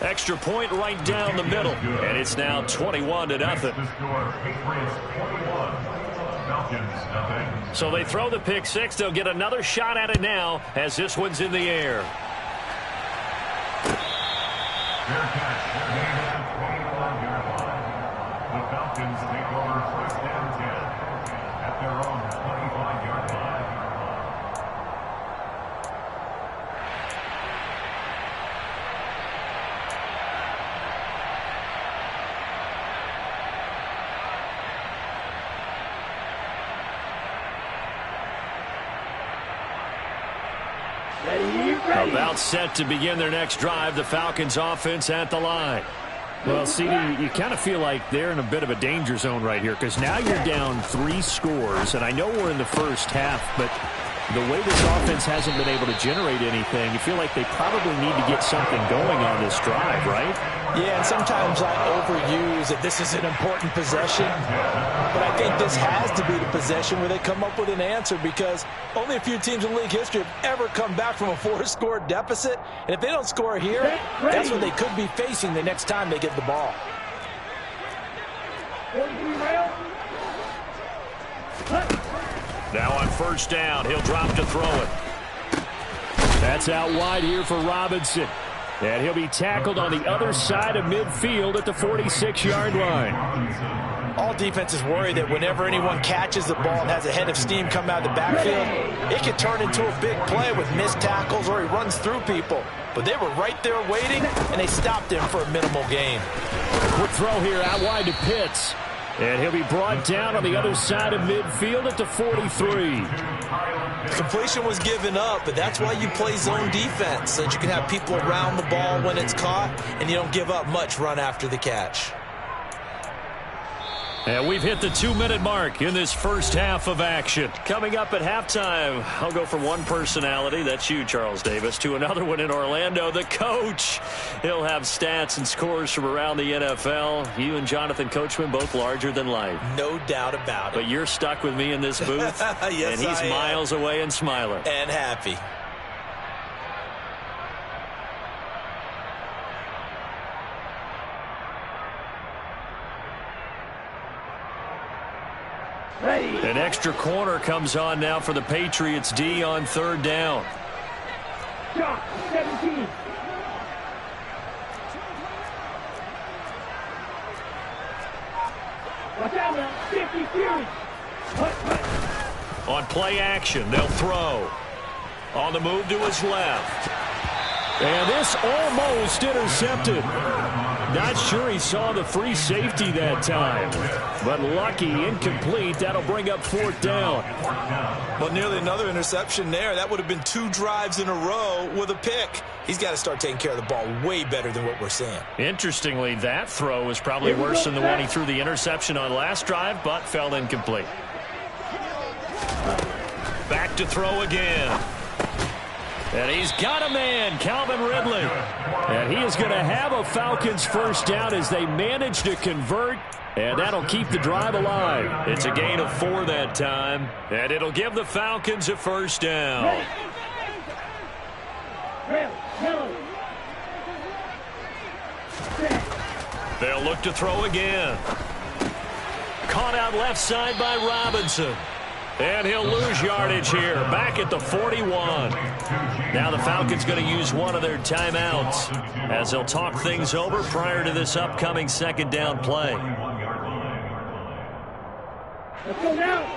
Extra point right down the middle. And it's now 21-0. So they throw the pick 6. They'll get another shot at it now as this one's in the air. Fair catch. The Falcons take over 1st and 10 at their own 25-yard line. About set to begin their next drive, the Falcons offense at the line. Well, CD, you kind of feel like they're in a bit of a danger zone right here because now you're down 3 scores, and I know we're in the first half, but the way this offense hasn't been able to generate anything, you feel like they probably need to get something going on this drive, right? Yeah, and sometimes I overuse that this is an important possession, but I think this has to be the possession where they come up with an answer because only a few teams in league history have ever come back from a 4-score deficit, and if they don't score here, that's what they could be facing the next time they get the ball. Now on 1st down, he'll drop to throw it. That's out wide here for Robinson. And he'll be tackled on the other side of midfield at the 46-yard line. All defenses worry that whenever anyone catches the ball and has a head of steam come out of the backfield, it can turn into a big play with missed tackles or he runs through people. But they were right there waiting, and they stopped him for a minimal gain. Quick throw here out wide to Pitts. And he'll be brought down on the other side of midfield at the 43. Completion was given up, but that's why you play zone defense, so that you can have people around the ball when it's caught, and you don't give up much run after the catch. And we've hit the 2-minute mark in this first half of action. Coming up at halftime, I'll go from one personality, that's you, Charles Davis, to another one in Orlando, the coach. He'll have stats and scores from around the NFL. You and Jonathan Coachman, both larger than life. No doubt about it. But you're stuck with me in this booth. Yes, and he's miles away and smiling. And happy. An extra corner comes on now for the Patriots D on 3rd down. Shot 17. Watch out now. 50 Fury. On Play action. They'll throw. On the move to his left. And this almost intercepted. Not sure he saw the free safety that time. But lucky, incomplete. That'll bring up 4th down. Well, nearly another interception there. That would have been 2 drives in a row with a pick. He's got to start taking care of the ball way better than what we're seeing. Interestingly, that throw was probably worse than the one he threw the interception on last drive, but fell incomplete. Back to throw again. And he's got a man, Calvin Ridley. And he is going to have a Falcons first down as they manage to convert. And that'll keep the drive alive. It's a gain of 4 that time. And it'll give the Falcons a first down. They'll look to throw again. Caught out left side by Robinson. And he'll lose yardage here, back at the 41. Now the Falcons going to use one of their timeouts as they'll talk things over prior to this upcoming 2nd down play. Let's go now.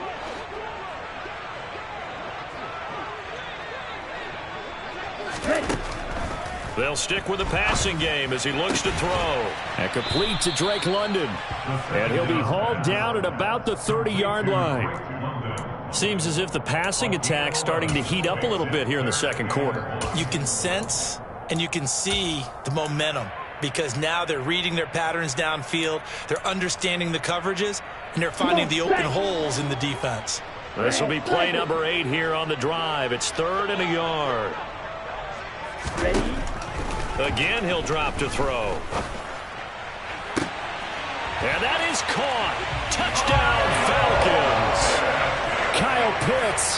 They'll stick with the passing game as he looks to throw. And complete to Drake London. And he'll be hauled down at about the 30-yard line. Seems as if the passing attack's starting to heat up a little bit here in the 2nd quarter. You can sense and you can see the momentum because now they're reading their patterns downfield, they're understanding the coverages, and they're finding the open holes in the defense. This will be play number 8 here on the drive. It's 3rd and a yard. Again, he'll drop to throw. And that is caught. Touchdown, Falcons. Kyle Pitts,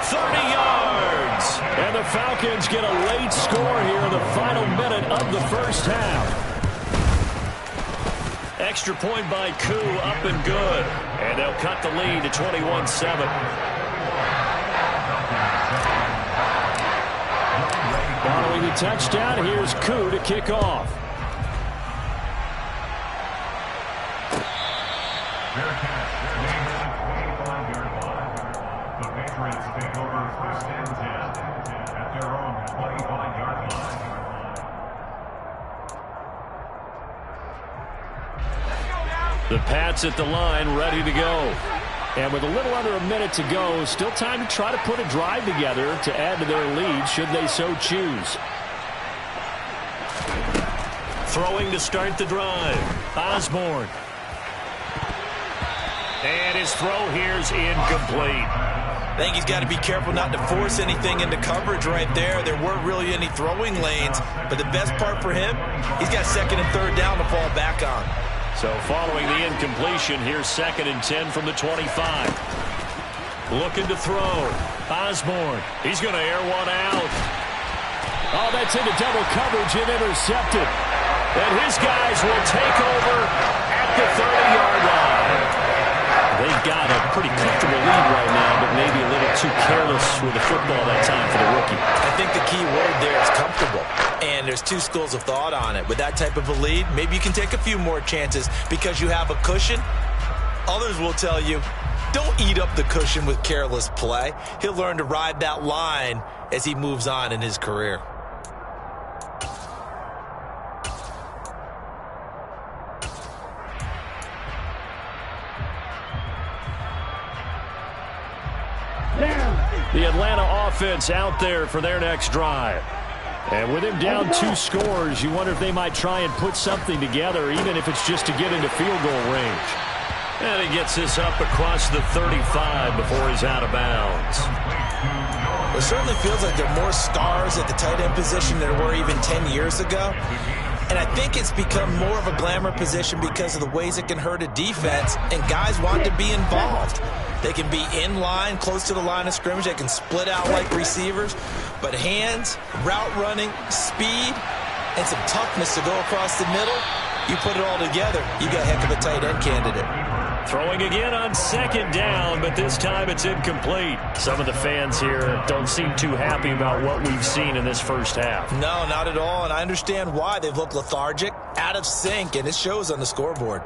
30 yards. And the Falcons get a late score here in the final minute of the first half. Extra point by Koo, up and good. And they'll cut the lead to 21-7. Following the touchdown, here's Koo to kick off. The Pats at the line, ready to go. And with a little under a minute to go, still time to try to put a drive together to add to their lead, should they so choose. Throwing to start the drive. Osborne. And his throw here's incomplete. I think he's got to be careful not to force anything into coverage right there. There weren't really any throwing lanes, but the best part for him, he's got 2nd and 3rd down to fall back on. So following the incompletion, here's 2nd and 10 from the 25. Looking to throw. Osborne. He's going to air one out. Oh, that's into double coverage and intercepted. And his guys will take over at the 30-yard line. They've got a pretty comfortable lead right now, but maybe a little too careless with the football that time for the rookie. I think the key word there is comfortable. And there's 2 schools of thought on it. With that type of a lead, maybe you can take a few more chances because you have a cushion. Others will tell you, don't eat up the cushion with careless play. He'll learn to ride that line as he moves on in his career. The Atlanta offense out there for their next drive. And with him down 2 scores, you wonder if they might try and put something together, even if it's just to get into field goal range. And he gets this up across the 35 before he's out of bounds. It certainly feels like there are more stars at the tight end position than there were even 10 years ago. And I think it's become more of a glamour position because of the ways it can hurt a defense, and guys want to be involved. They can be in line, close to the line of scrimmage. They can split out like receivers. But hands, route running, speed, and some toughness to go across the middle, you put it all together, you got a heck of a tight end candidate. Throwing again on 2nd down, but this time it's incomplete. Some of the fans here don't seem too happy about what we've seen in this first half. No, not at all, and I understand why. They've looked lethargic, out of sync, and it shows on the scoreboard.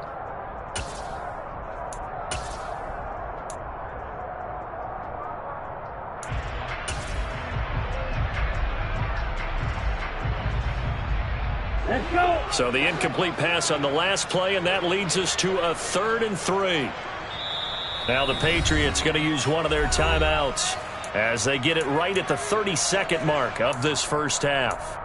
Let's go. So the incomplete pass on the last play, and that leads us to a 3rd and 3. Now the Patriots going to use one of their timeouts as they get it right at the 32nd mark of this first half.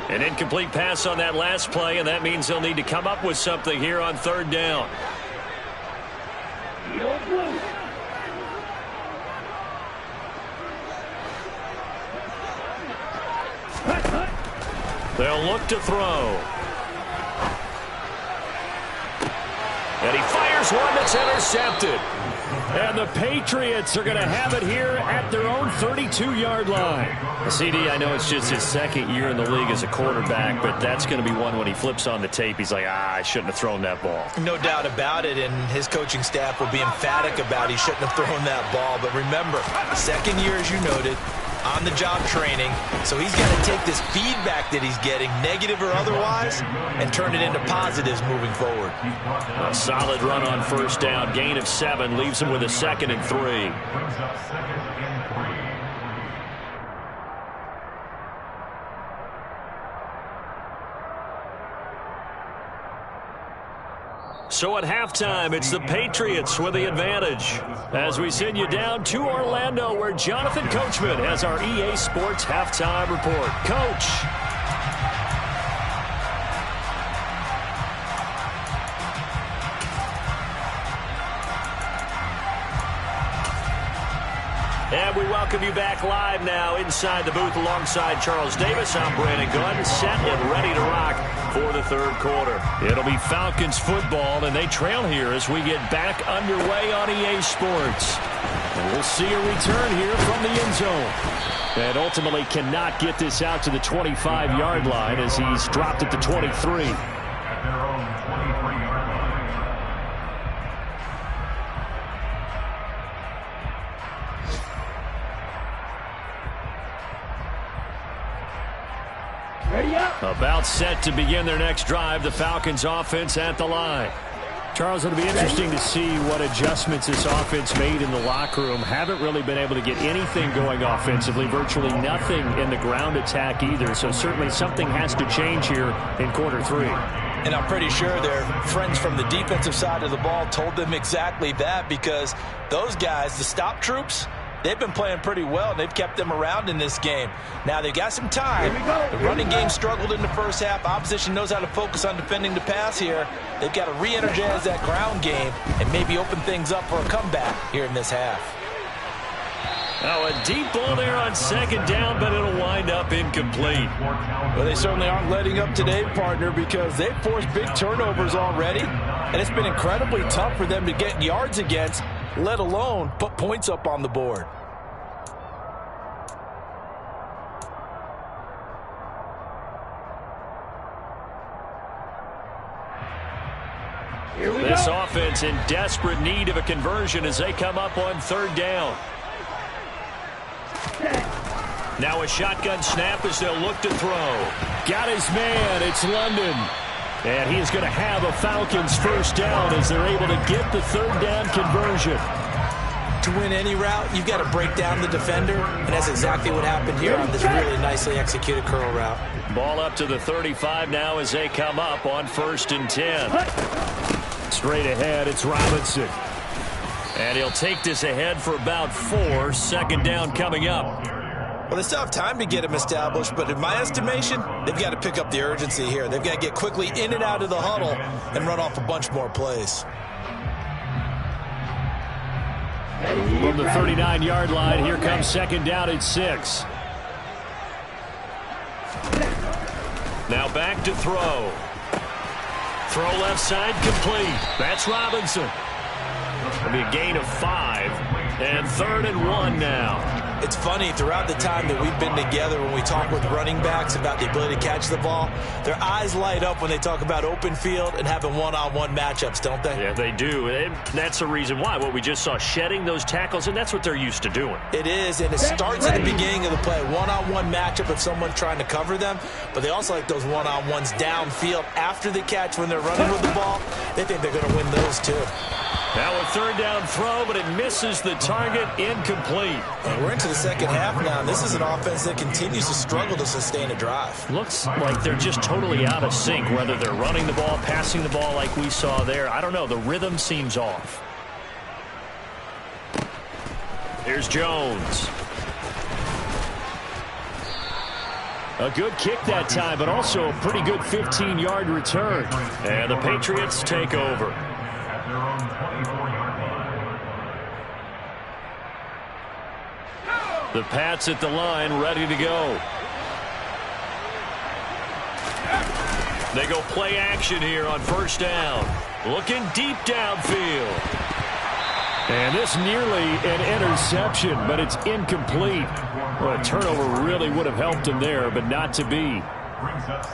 An incomplete pass on that last play, and that means they'll need to come up with something here on 3rd down. They'll look to throw. And he fires one that's intercepted. And the Patriots are going to have it here at their own 32-yard line. CD, I know it's just his 2nd year in the league as a quarterback, but that's going to be one when he flips on the tape, he's like, I shouldn't have thrown that ball. No doubt about it, and his coaching staff will be emphatic about he shouldn't have thrown that ball. But remember, 2nd year, as you noted, on-the-job training, so he's got to take this feedback that he's getting, negative or otherwise, and turn it into positives moving forward. A solid run on 1st down, gain of 7, leaves him with a 2nd and 3. Brings up 2nd and 3. So at halftime, it's the Patriots with the advantage. As we send you down to Orlando, where Jonathan Coachman has our EA Sports halftime report. Coach. And we welcome you back live now inside the booth alongside Charles Davis. I'm Brandon Gunn, set and ready to rock for the 3rd quarter. It'll be Falcons football, and they trail here as we get back underway on EA Sports. And we'll see a return here from the end zone. And ultimately cannot get this out to the 25-yard line as he's dropped at the 23. At their own 23-yard line. Ready up. About set to begin their next drive, the Falcons offense at the line. Charles, it'll be interesting to see what adjustments this offense made in the locker room. Haven't really been able to get anything going offensively, virtually nothing in the ground attack either. So certainly something has to change here in quarter 3. And I'm pretty sure their friends from the defensive side of the ball told them exactly that, because those guys, the stop troops, they've been playing pretty well, and they've kept them around in this game. Now, they've got some time. The running game struggled in the first half. Opposition knows how to focus on defending the pass here. They've got to re-energize that ground game and maybe open things up for a comeback here in this half. Now, a deep ball there on 2nd down, but it'll wind up incomplete. Well, they certainly aren't letting up today, partner, because they've forced big turnovers already, and it's been incredibly tough for them to get yards against, let alone put points up on the board. This offense in desperate need of a conversion as they come up on 3rd down. Now a shotgun snap as they'll look to throw. Got his man. It's London. And he is going to have a Falcons 1st down as they're able to get the 3rd down conversion. To win any route, you've got to break down the defender, and that's exactly what happened here on this really nicely executed curl route. Ball up to the 35 now as they come up on 1st and 10. Straight ahead, it's Robinson. And he'll take this ahead for about 4. 2nd down coming up. Well, they still have time to get him established, but in my estimation, they've got to pick up the urgency here. They've got to get quickly in and out of the huddle and run off a bunch more plays. From the 39-yard line, here comes 2nd down at 6. Now back to throw. Throw left side complete. That's Robinson. It'll be a gain of 5. And 3rd and 1 now. It's funny, throughout the time that we've been together, when we talk with running backs about the ability to catch the ball, their eyes light up when they talk about open field and having one-on-one matchups, don't they? Yeah, they do. And that's the reason why. What we just saw, shedding those tackles, and that's what they're used to doing. It is, and it starts at the beginning of the play. One-on-one matchup of someone trying to cover them, but they also like those one-on-ones downfield after the catch when they're running with the ball. They think they're going to win those too. Now a third down throw, but it misses the target, incomplete. And we're into the second half now, and this is an offense that continues to struggle to sustain a drive. Looks like they're just totally out of sync, whether they're running the ball, passing the ball like we saw there. I don't know. The rhythm seems off. Here's Jones. A good kick that time, but also a pretty good 15-yard return. And the Patriots take over. At their own 24-yard line. The Pats at the line, ready to go. They go play action here on first down. Looking deep downfield. And this nearly an interception, but it's incomplete. Well, a turnover really would have helped him there, but not to be.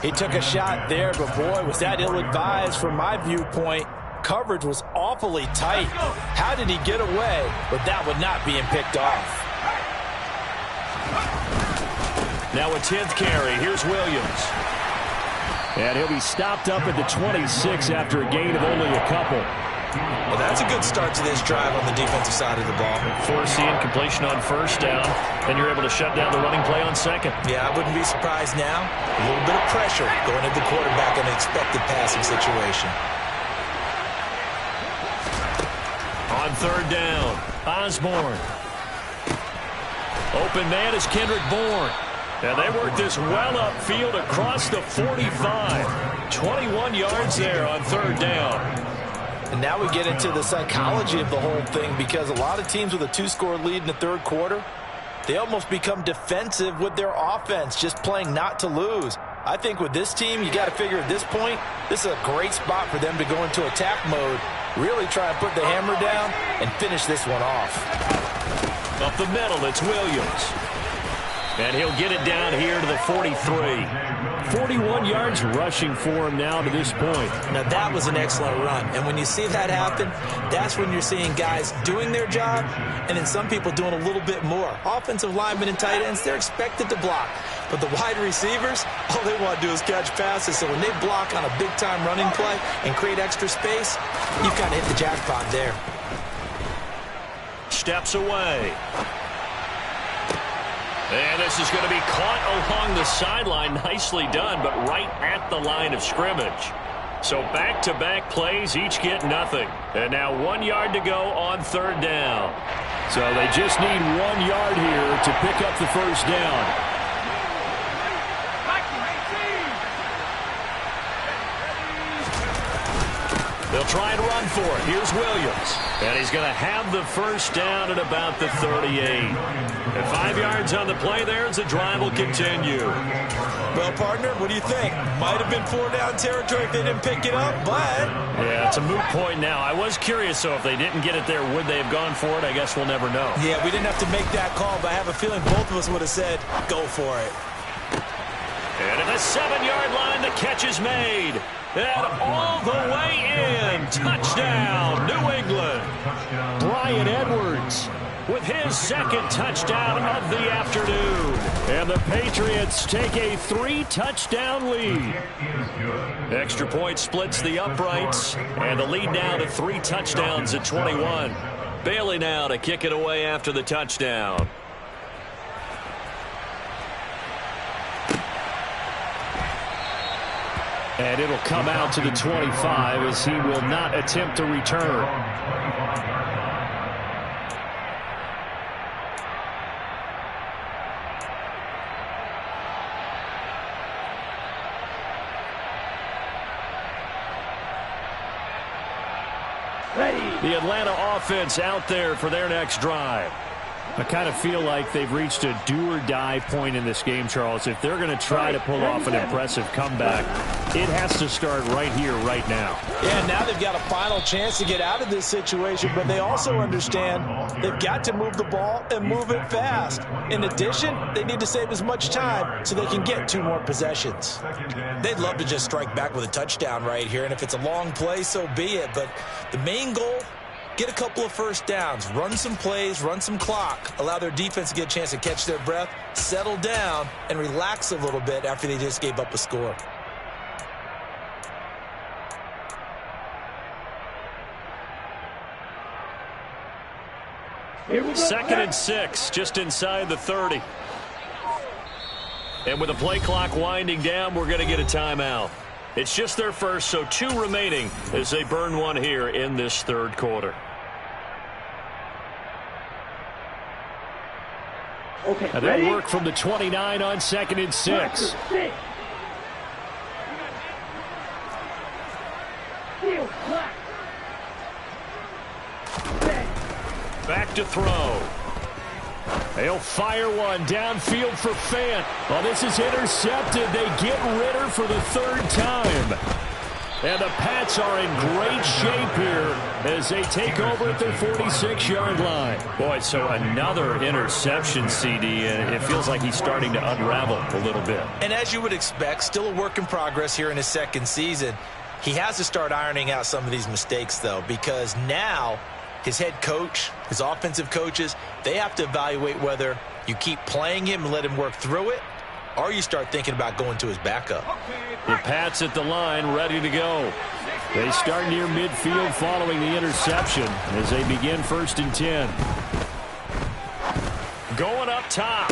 He took a shot there, but boy, was that ill-advised from my viewpoint. Coverage was awfully tight. How did he get away with that one not being picked off? Now a 10th carry. Here's Williams. And he'll be stopped up at the 26 after a gain of only a couple. Well, that's a good start to this drive on the defensive side of the ball. Force the incompletion on first down. Then you're able to shut down the running play on second. Yeah, I wouldn't be surprised now. A little bit of pressure going at the quarterback in an expected passing situation. On third down, Osborne. Open man is Kendrick Bourne. And they work this well upfield across the 45. 21 yards there on third down. And now we get into the psychology of the whole thing, because a lot of teams with a 2-score lead in the third quarter, they almost become defensive with their offense, just playing not to lose. I think with this team, you got to figure at this point, this is a great spot for them to go into attack mode, really try and put the hammer down and finish this one off. Up the middle, it's Williams. And he'll get it down here to the 43. 41 yards rushing for him now to this point. Now, that was an excellent run. And when you see that happen, that's when you're seeing guys doing their job and then some people doing a little bit more. Offensive linemen and tight ends, they're expected to block. But the wide receivers, all they want to do is catch passes. So when they block on a big-time running play and create extra space, you've kind of hit the jackpot there. Steps away. And this is going to be caught along the sideline. Nicely done, but right at the line of scrimmage. So back-to-back plays, each get nothing. And now 1 yard to go on third down. So they just need 1 yard here to pick up the first down. They'll try and run for it. Here's Williams. And he's going to have the first down at about the 38. And 5 yards on the play there as the drive will continue. Well, partner, what do you think? Might have been 4-down territory if they didn't pick it up, but... Yeah, it's a moot point now. I was curious, so if they didn't get it there, would they have gone for it? I guess we'll never know. Yeah, we didn't have to make that call, but I have a feeling both of us would have said, go for it. And at the 7-yard line, the catch is made. And all the way in. Touchdown, New England. Bryan Edwards with his second touchdown of the afternoon. And the Patriots take a 3-touchdown lead. Extra point splits the uprights. And the lead now to 3 touchdowns at 21. Bailey now to kick it away after the touchdown. And it'll come out to the 25 as he will not attempt to return. Ready. The Atlanta offense out there for their next drive. I kind of feel like they've reached a do-or-die point in this game, Charles. If they're going to try to pull off an impressive comeback, it has to start right here, right now. Yeah, now they've got a final chance to get out of this situation, but they also understand they've got to move the ball and move it fast. In addition, they need to save as much time so they can get 2 more possessions. They'd love to just strike back with a touchdown right here, and if it's a long play, so be it. But the main goal, get a couple of first downs, run some plays, run some clock, allow their defense to get a chance to catch their breath, settle down, and relax a little bit after they just gave up a score. Second and 6, just inside the 30. And with the play clock winding down, we're going to get a timeout. It's just their first, so 2 remaining as they burn one here in this third quarter. Okay, and they'll work from the 29 on second and 6. Back to throw. They'll fire one downfield for Fant. Oh, this is intercepted. They get Ritter for the 3rd time. And the Pats are in great shape here as they take over at their 46-yard line. Boy, so another interception, CD, and it feels like he's starting to unravel a little bit. And as you would expect, still a work in progress here in his second season. He has to start ironing out some of these mistakes, though, because now his head coach, his offensive coaches, they have to evaluate whether you keep playing him and let him work through it, or you start thinking about going to his backup. The Pats at the line, ready to go. They start near midfield following the interception as they begin 1st and 10. Going up top.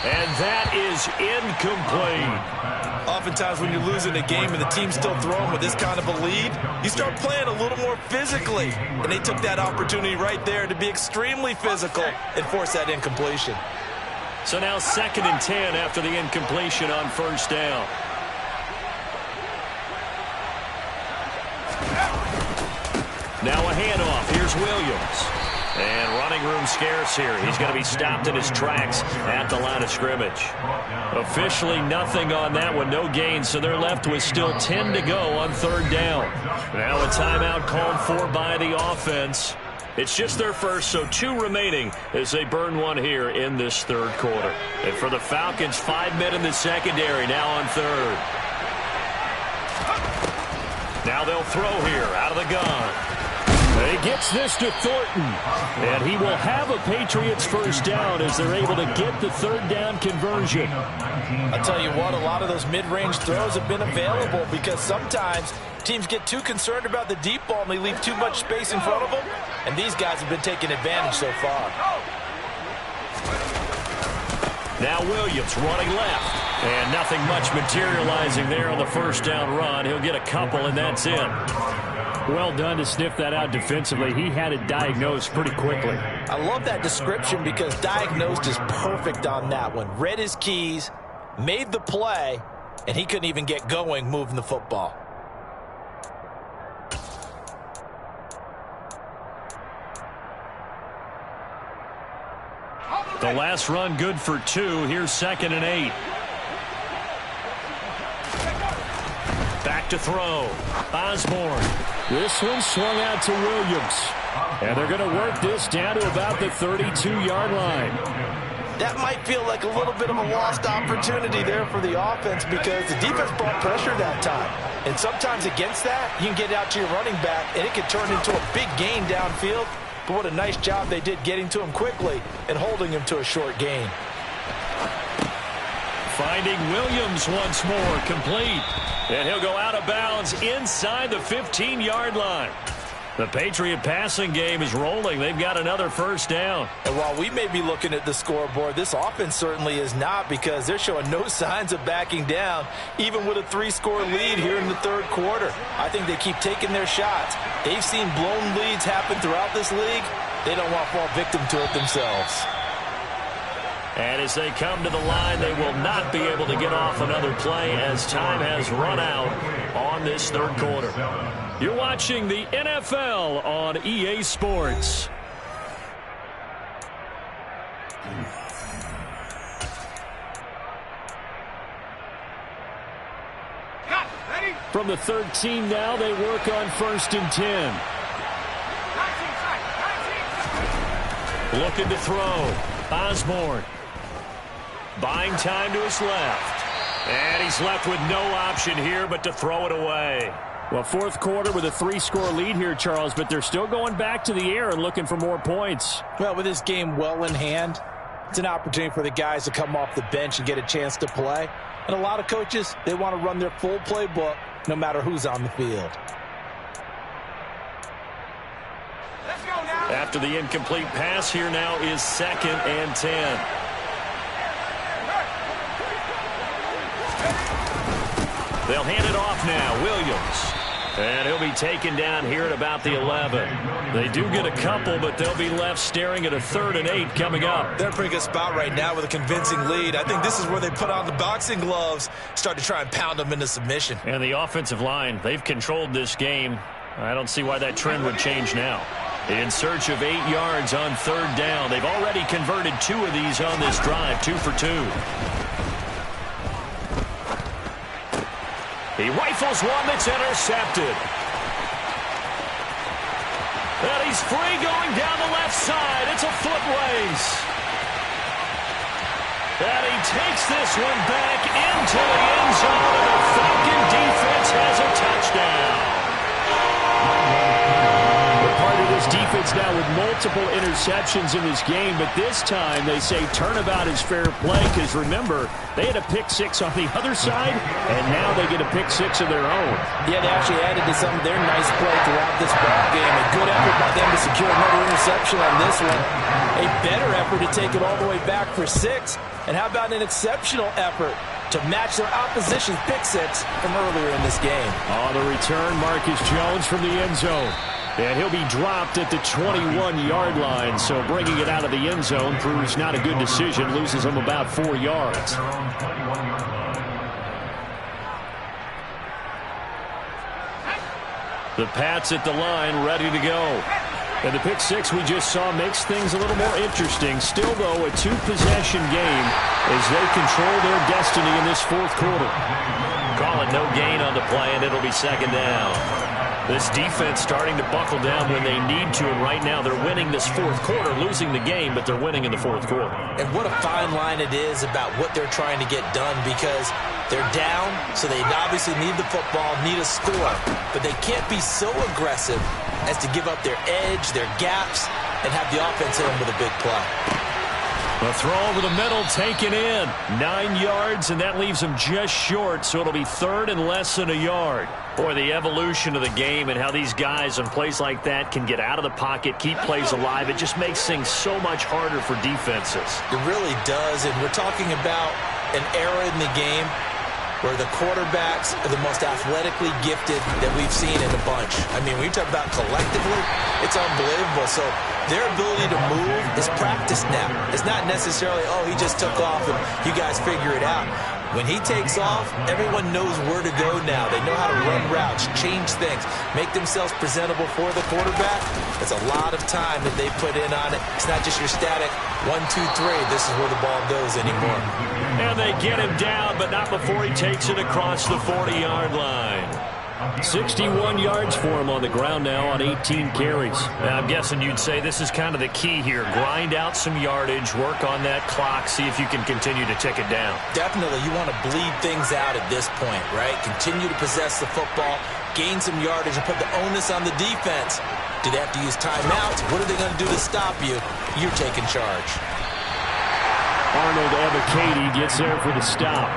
And that is incomplete. Oftentimes when you're losing a game and the team's still throwing with this kind of a lead, you start playing a little more physically. And they took that opportunity right there to be extremely physical and force that incompletion. So now 2nd and 10 after the incompletion on 1st down. Now a handoff. Here's Williams. And running room scarce here. He's going to be stopped in his tracks at the line of scrimmage. Officially nothing on that one. No gain, so they're left with still 10 to go on 3rd down. Now a timeout called for by the offense. It's just their first, so 2 remaining as they burn one here in this 3rd quarter. And for the Falcons, 5 men in the secondary now on 3rd. Now they'll throw here out of the gun. He gets this to Thornton, and he will have a Patriots 1st down as they're able to get the 3rd down conversion. I'll tell you what, a lot of those mid-range throws have been available because sometimes teams get too concerned about the deep ball and they leave too much space in front of them, and these guys have been taking advantage so far. Now Williams running left, and nothing much materializing there on the 1st down run. He'll get a couple, and that's it. Well done to sniff that out defensively. He had it diagnosed pretty quickly. I love that description because diagnosed is perfect on that one. Read his keys, made the play, and he couldn't even get going moving the football. The last run good for 2. Here's 2nd and 8. Back to throw. Osborne. This one swung out to Williams. And they're going to work this down to about the 32-yard line. That might feel like a little bit of a lost opportunity there for the offense because the defense brought pressure that time. And sometimes against that, you can get out to your running back, and it can turn into a big gain downfield. But what a nice job they did getting to him quickly and holding him to a short gain. Finding Williams once more, complete. And he'll go out of bounds inside the 15-yard line. The Patriot passing game is rolling. They've got another 1st down. And while we may be looking at the scoreboard, this offense certainly is not because they're showing no signs of backing down, even with a 3-score lead here in the 3rd quarter. I think they keep taking their shots. They've seen blown leads happen throughout this league. They don't want to fall victim to it themselves. And as they come to the line, they will not be able to get off another play as time has run out on this 3rd quarter. You're watching the NFL on EA Sports. From the 13 now, they work on 1st and 10. Looking to throw. Osborne. Buying time to his left. And he's left with no option here but to throw it away. Well, fourth quarter with a 3-score lead here, Charles, but they're still going back to the air and looking for more points. Well, with this game well in hand, it's an opportunity for the guys to come off the bench and get a chance to play. And a lot of coaches, they want to run their full playbook no matter who's on the field. After the incomplete pass, here now is 2nd and 10. They'll hand it off now. Williams. And he'll be taken down here at about the 11. They do get a couple, but they'll be left staring at a 3rd and 8 coming up. They're in a pretty good spot right now with a convincing lead. I think this is where they put on the boxing gloves, start to try and pound them into submission. And the offensive line, they've controlled this game. I don't see why that trend would change now. In search of 8 yards on 3rd down. They've already converted 2 of these on this drive, 2 for 2. He rifles one that's intercepted. And he's free going down the left side. It's a foot race. And he takes this one back into the end zone, and the Falcon defense has a touchdown. Part of this defense now with multiple interceptions in this game, but this time they say turnabout is fair play because, remember, they had a pick-6 on the other side, and now they get a pick-6 of their own. Yeah, they actually added to some of their nice play throughout this ball game. A good effort by them to secure another interception on this one. A better effort to take it all the way back for 6. And how about an exceptional effort to match their opposition's pick-6 from earlier in this game? On the return, Marcus Jones from the end zone. And he'll be dropped at the 21-yard line, so bringing it out of the end zone proves not a good decision, loses him about 4 yards. The Pats at the line, ready to go. And the pick-6 we just saw makes things a little more interesting. Still, though, a 2-possession game as they control their destiny in this fourth quarter. Call it no gain on the play, and it'll be 2nd down. This defense starting to buckle down when they need to, and right now they're winning this fourth quarter, losing the game, but they're winning in the fourth quarter. And what a fine line it is about what they're trying to get done, because they're down, so they obviously need the football, need a score, but they can't be so aggressive as to give up their edge, their gaps, and have the offense hit them with a big play. A throw over the middle, taken in. 9 yards, and that leaves them just short, so it'll be 3rd and less than a yard. Boy, the evolution of the game and how these guys on plays like that can get out of the pocket, keep plays alive, it just makes things so much harder for defenses. It really does, and we're talking about an era in the game where the quarterbacks are the most athletically gifted that we've seen in a bunch. I mean, when you talk about collectively, it's unbelievable. So their ability to move is practiced now. It's not necessarily, oh, he just took off and you guys figure it out. When he takes off, everyone knows where to go now. They know how to run routes, change things, make themselves presentable for the quarterback. It's a lot of time that they put in on it. It's not just your static 1, 2, 3. This is where the ball goes anymore. And they get him down, but not before he takes it across the 40-yard line. 61 yards for him on the ground now on 18 carries. Now, I'm guessing you'd say this is kind of the key here. Grind out some yardage, work on that clock, see if you can continue to tick it down. Definitely, you want to bleed things out at this point, right? Continue to possess the football, gain some yardage, and put the onus on the defense. Do they have to use timeouts? What are they going to do to stop you? You're taking charge. Arnold Ebiketie gets there for the stop.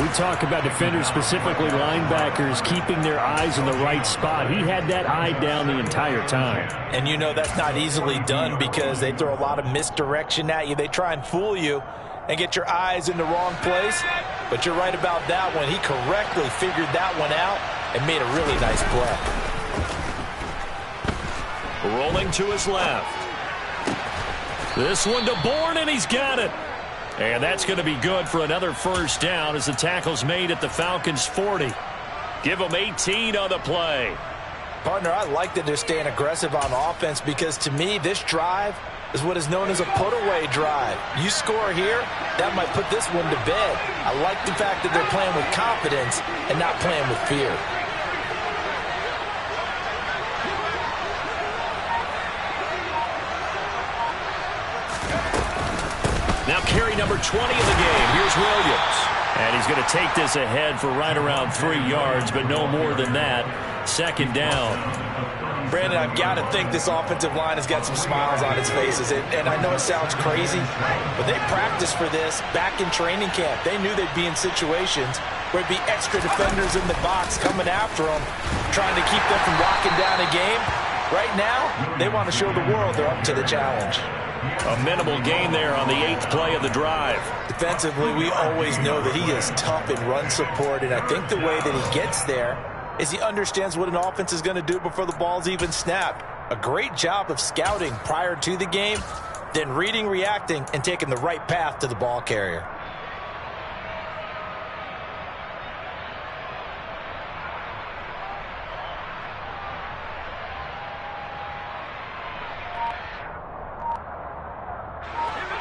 We talk about defenders, specifically linebackers, keeping their eyes in the right spot. He had that eye down the entire time. And you know that's not easily done because they throw a lot of misdirection at you. They try and fool you and get your eyes in the wrong place. But you're right about that one. He correctly figured that one out and made a really nice play. Rolling to his left. This one to Bourne, and he's got it. And that's going to be good for another first down as the tackle's made at the Falcons' 40. Give them 18 on the play. Partner, I like that they're staying aggressive on offense because, to me, this drive is what is known as a put-away drive. You score here, that might put this one to bed. I like the fact that they're playing with confidence and not playing with fear. Now carry number 20 in the game. Here's Williams. And he's going to take this ahead for right around 3 yards, but no more than that. Second down. Brandon, I've got to think this offensive line has got some smiles on its faces. And I know it sounds crazy, but they practiced for this back in training camp. They knew they'd be in situations where there'd be extra defenders in the box coming after them, trying to keep them from locking down a game. Right now, they want to show the world they're up to the challenge. A minimal gain there on the 8th play of the drive. Defensively, we always know that he is tough in run support, and I think the way that he gets there is he understands what an offense is going to do before the ball's even snapped. A great job of scouting prior to the game, then reading, reacting, and taking the right path to the ball carrier.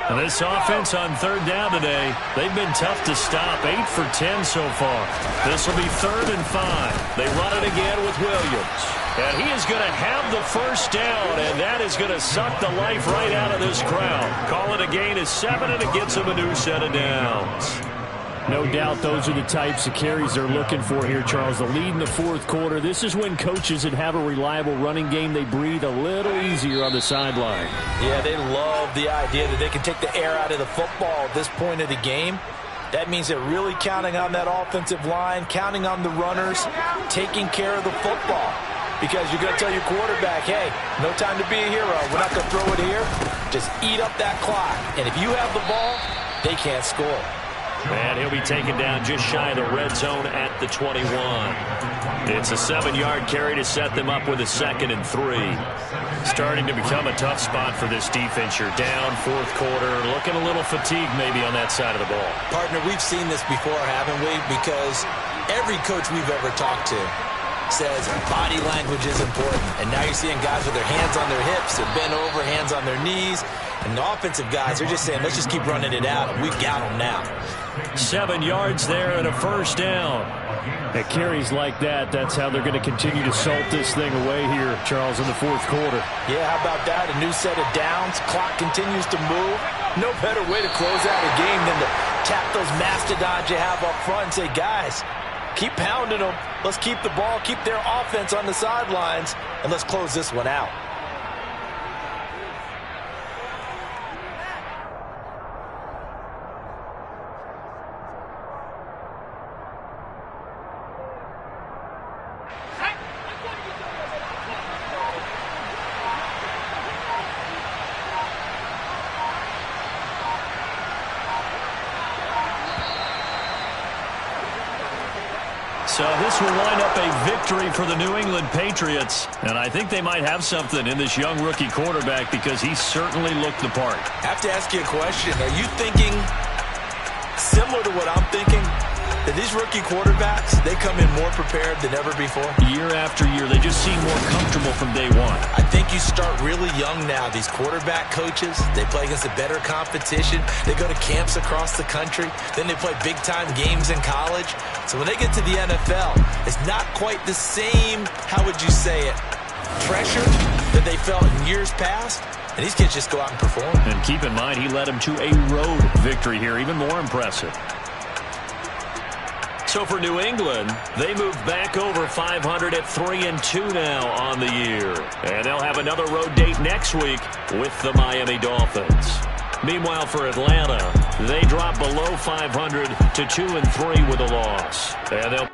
And this offense on third down today, they've been tough to stop. 8 for 10 so far. This will be 3rd and 5. They run it again with Williams. And he is going to have the first down, and that is going to suck the life right out of this crowd. Call it a gain of 7, and it gets him a new set of downs. No doubt those are the types of carries they're looking for here, Charles. The lead in the 4th quarter. This is when coaches that have a reliable running game, they breathe a little easier on the sideline. Yeah, they love the idea that they can take the air out of the football at this point of the game. That means they're really counting on that offensive line, counting on the runners, taking care of the football. Because you're going to tell your quarterback, hey, no time to be a hero. We're not going to throw it here. Just eat up that clock. And if you have the ball, they can't score. And he'll be taken down just shy of the red zone at the 21. It's a 7-yard carry to set them up with a 2nd and 3. Starting to become a tough spot for this defense. You're down 4th quarter, looking a little fatigued maybe on that side of the ball. Partner, we've seen this before, haven't we? Because every coach we've ever talked to says body language is important. And now you're seeing guys with their hands on their hips, they're bent over, hands on their knees. And the offensive guys are just saying, let's just keep running it out, and we've got them now. 7 yards there and a first down. At carries like that, that's how they're going to continue to salt this thing away here, Charles, in the 4th quarter. Yeah, how about that? A new set of downs. Clock continues to move. No better way to close out a game than to tap those mastodons you have up front and say, guys, keep pounding them. Let's keep the ball, keep their offense on the sidelines, and let's close this one out. So this will wind up a victory for the New England Patriots. And I think they might have something in this young rookie quarterback because he certainly looked the part. I have to ask you a question. Are you thinking similar to what I'm thinking? That these rookie quarterbacks, they come in more prepared than ever before? Year after year, they just seem more comfortable from day one. I think you start really young now. These quarterback coaches, they play against a better competition. They go to camps across the country. Then they play big-time games in college. So when they get to the NFL, it's not quite the same, how would you say it, pressure that they felt in years past. And these kids just go out and perform. And keep in mind, he led them to a road victory here, even more impressive. So for New England, they move back over 500 at 3-2 now on the year. And they'll have another road date next week with the Miami Dolphins. Meanwhile, for Atlanta, they drop below 500 to 2-3 with a loss. And they'll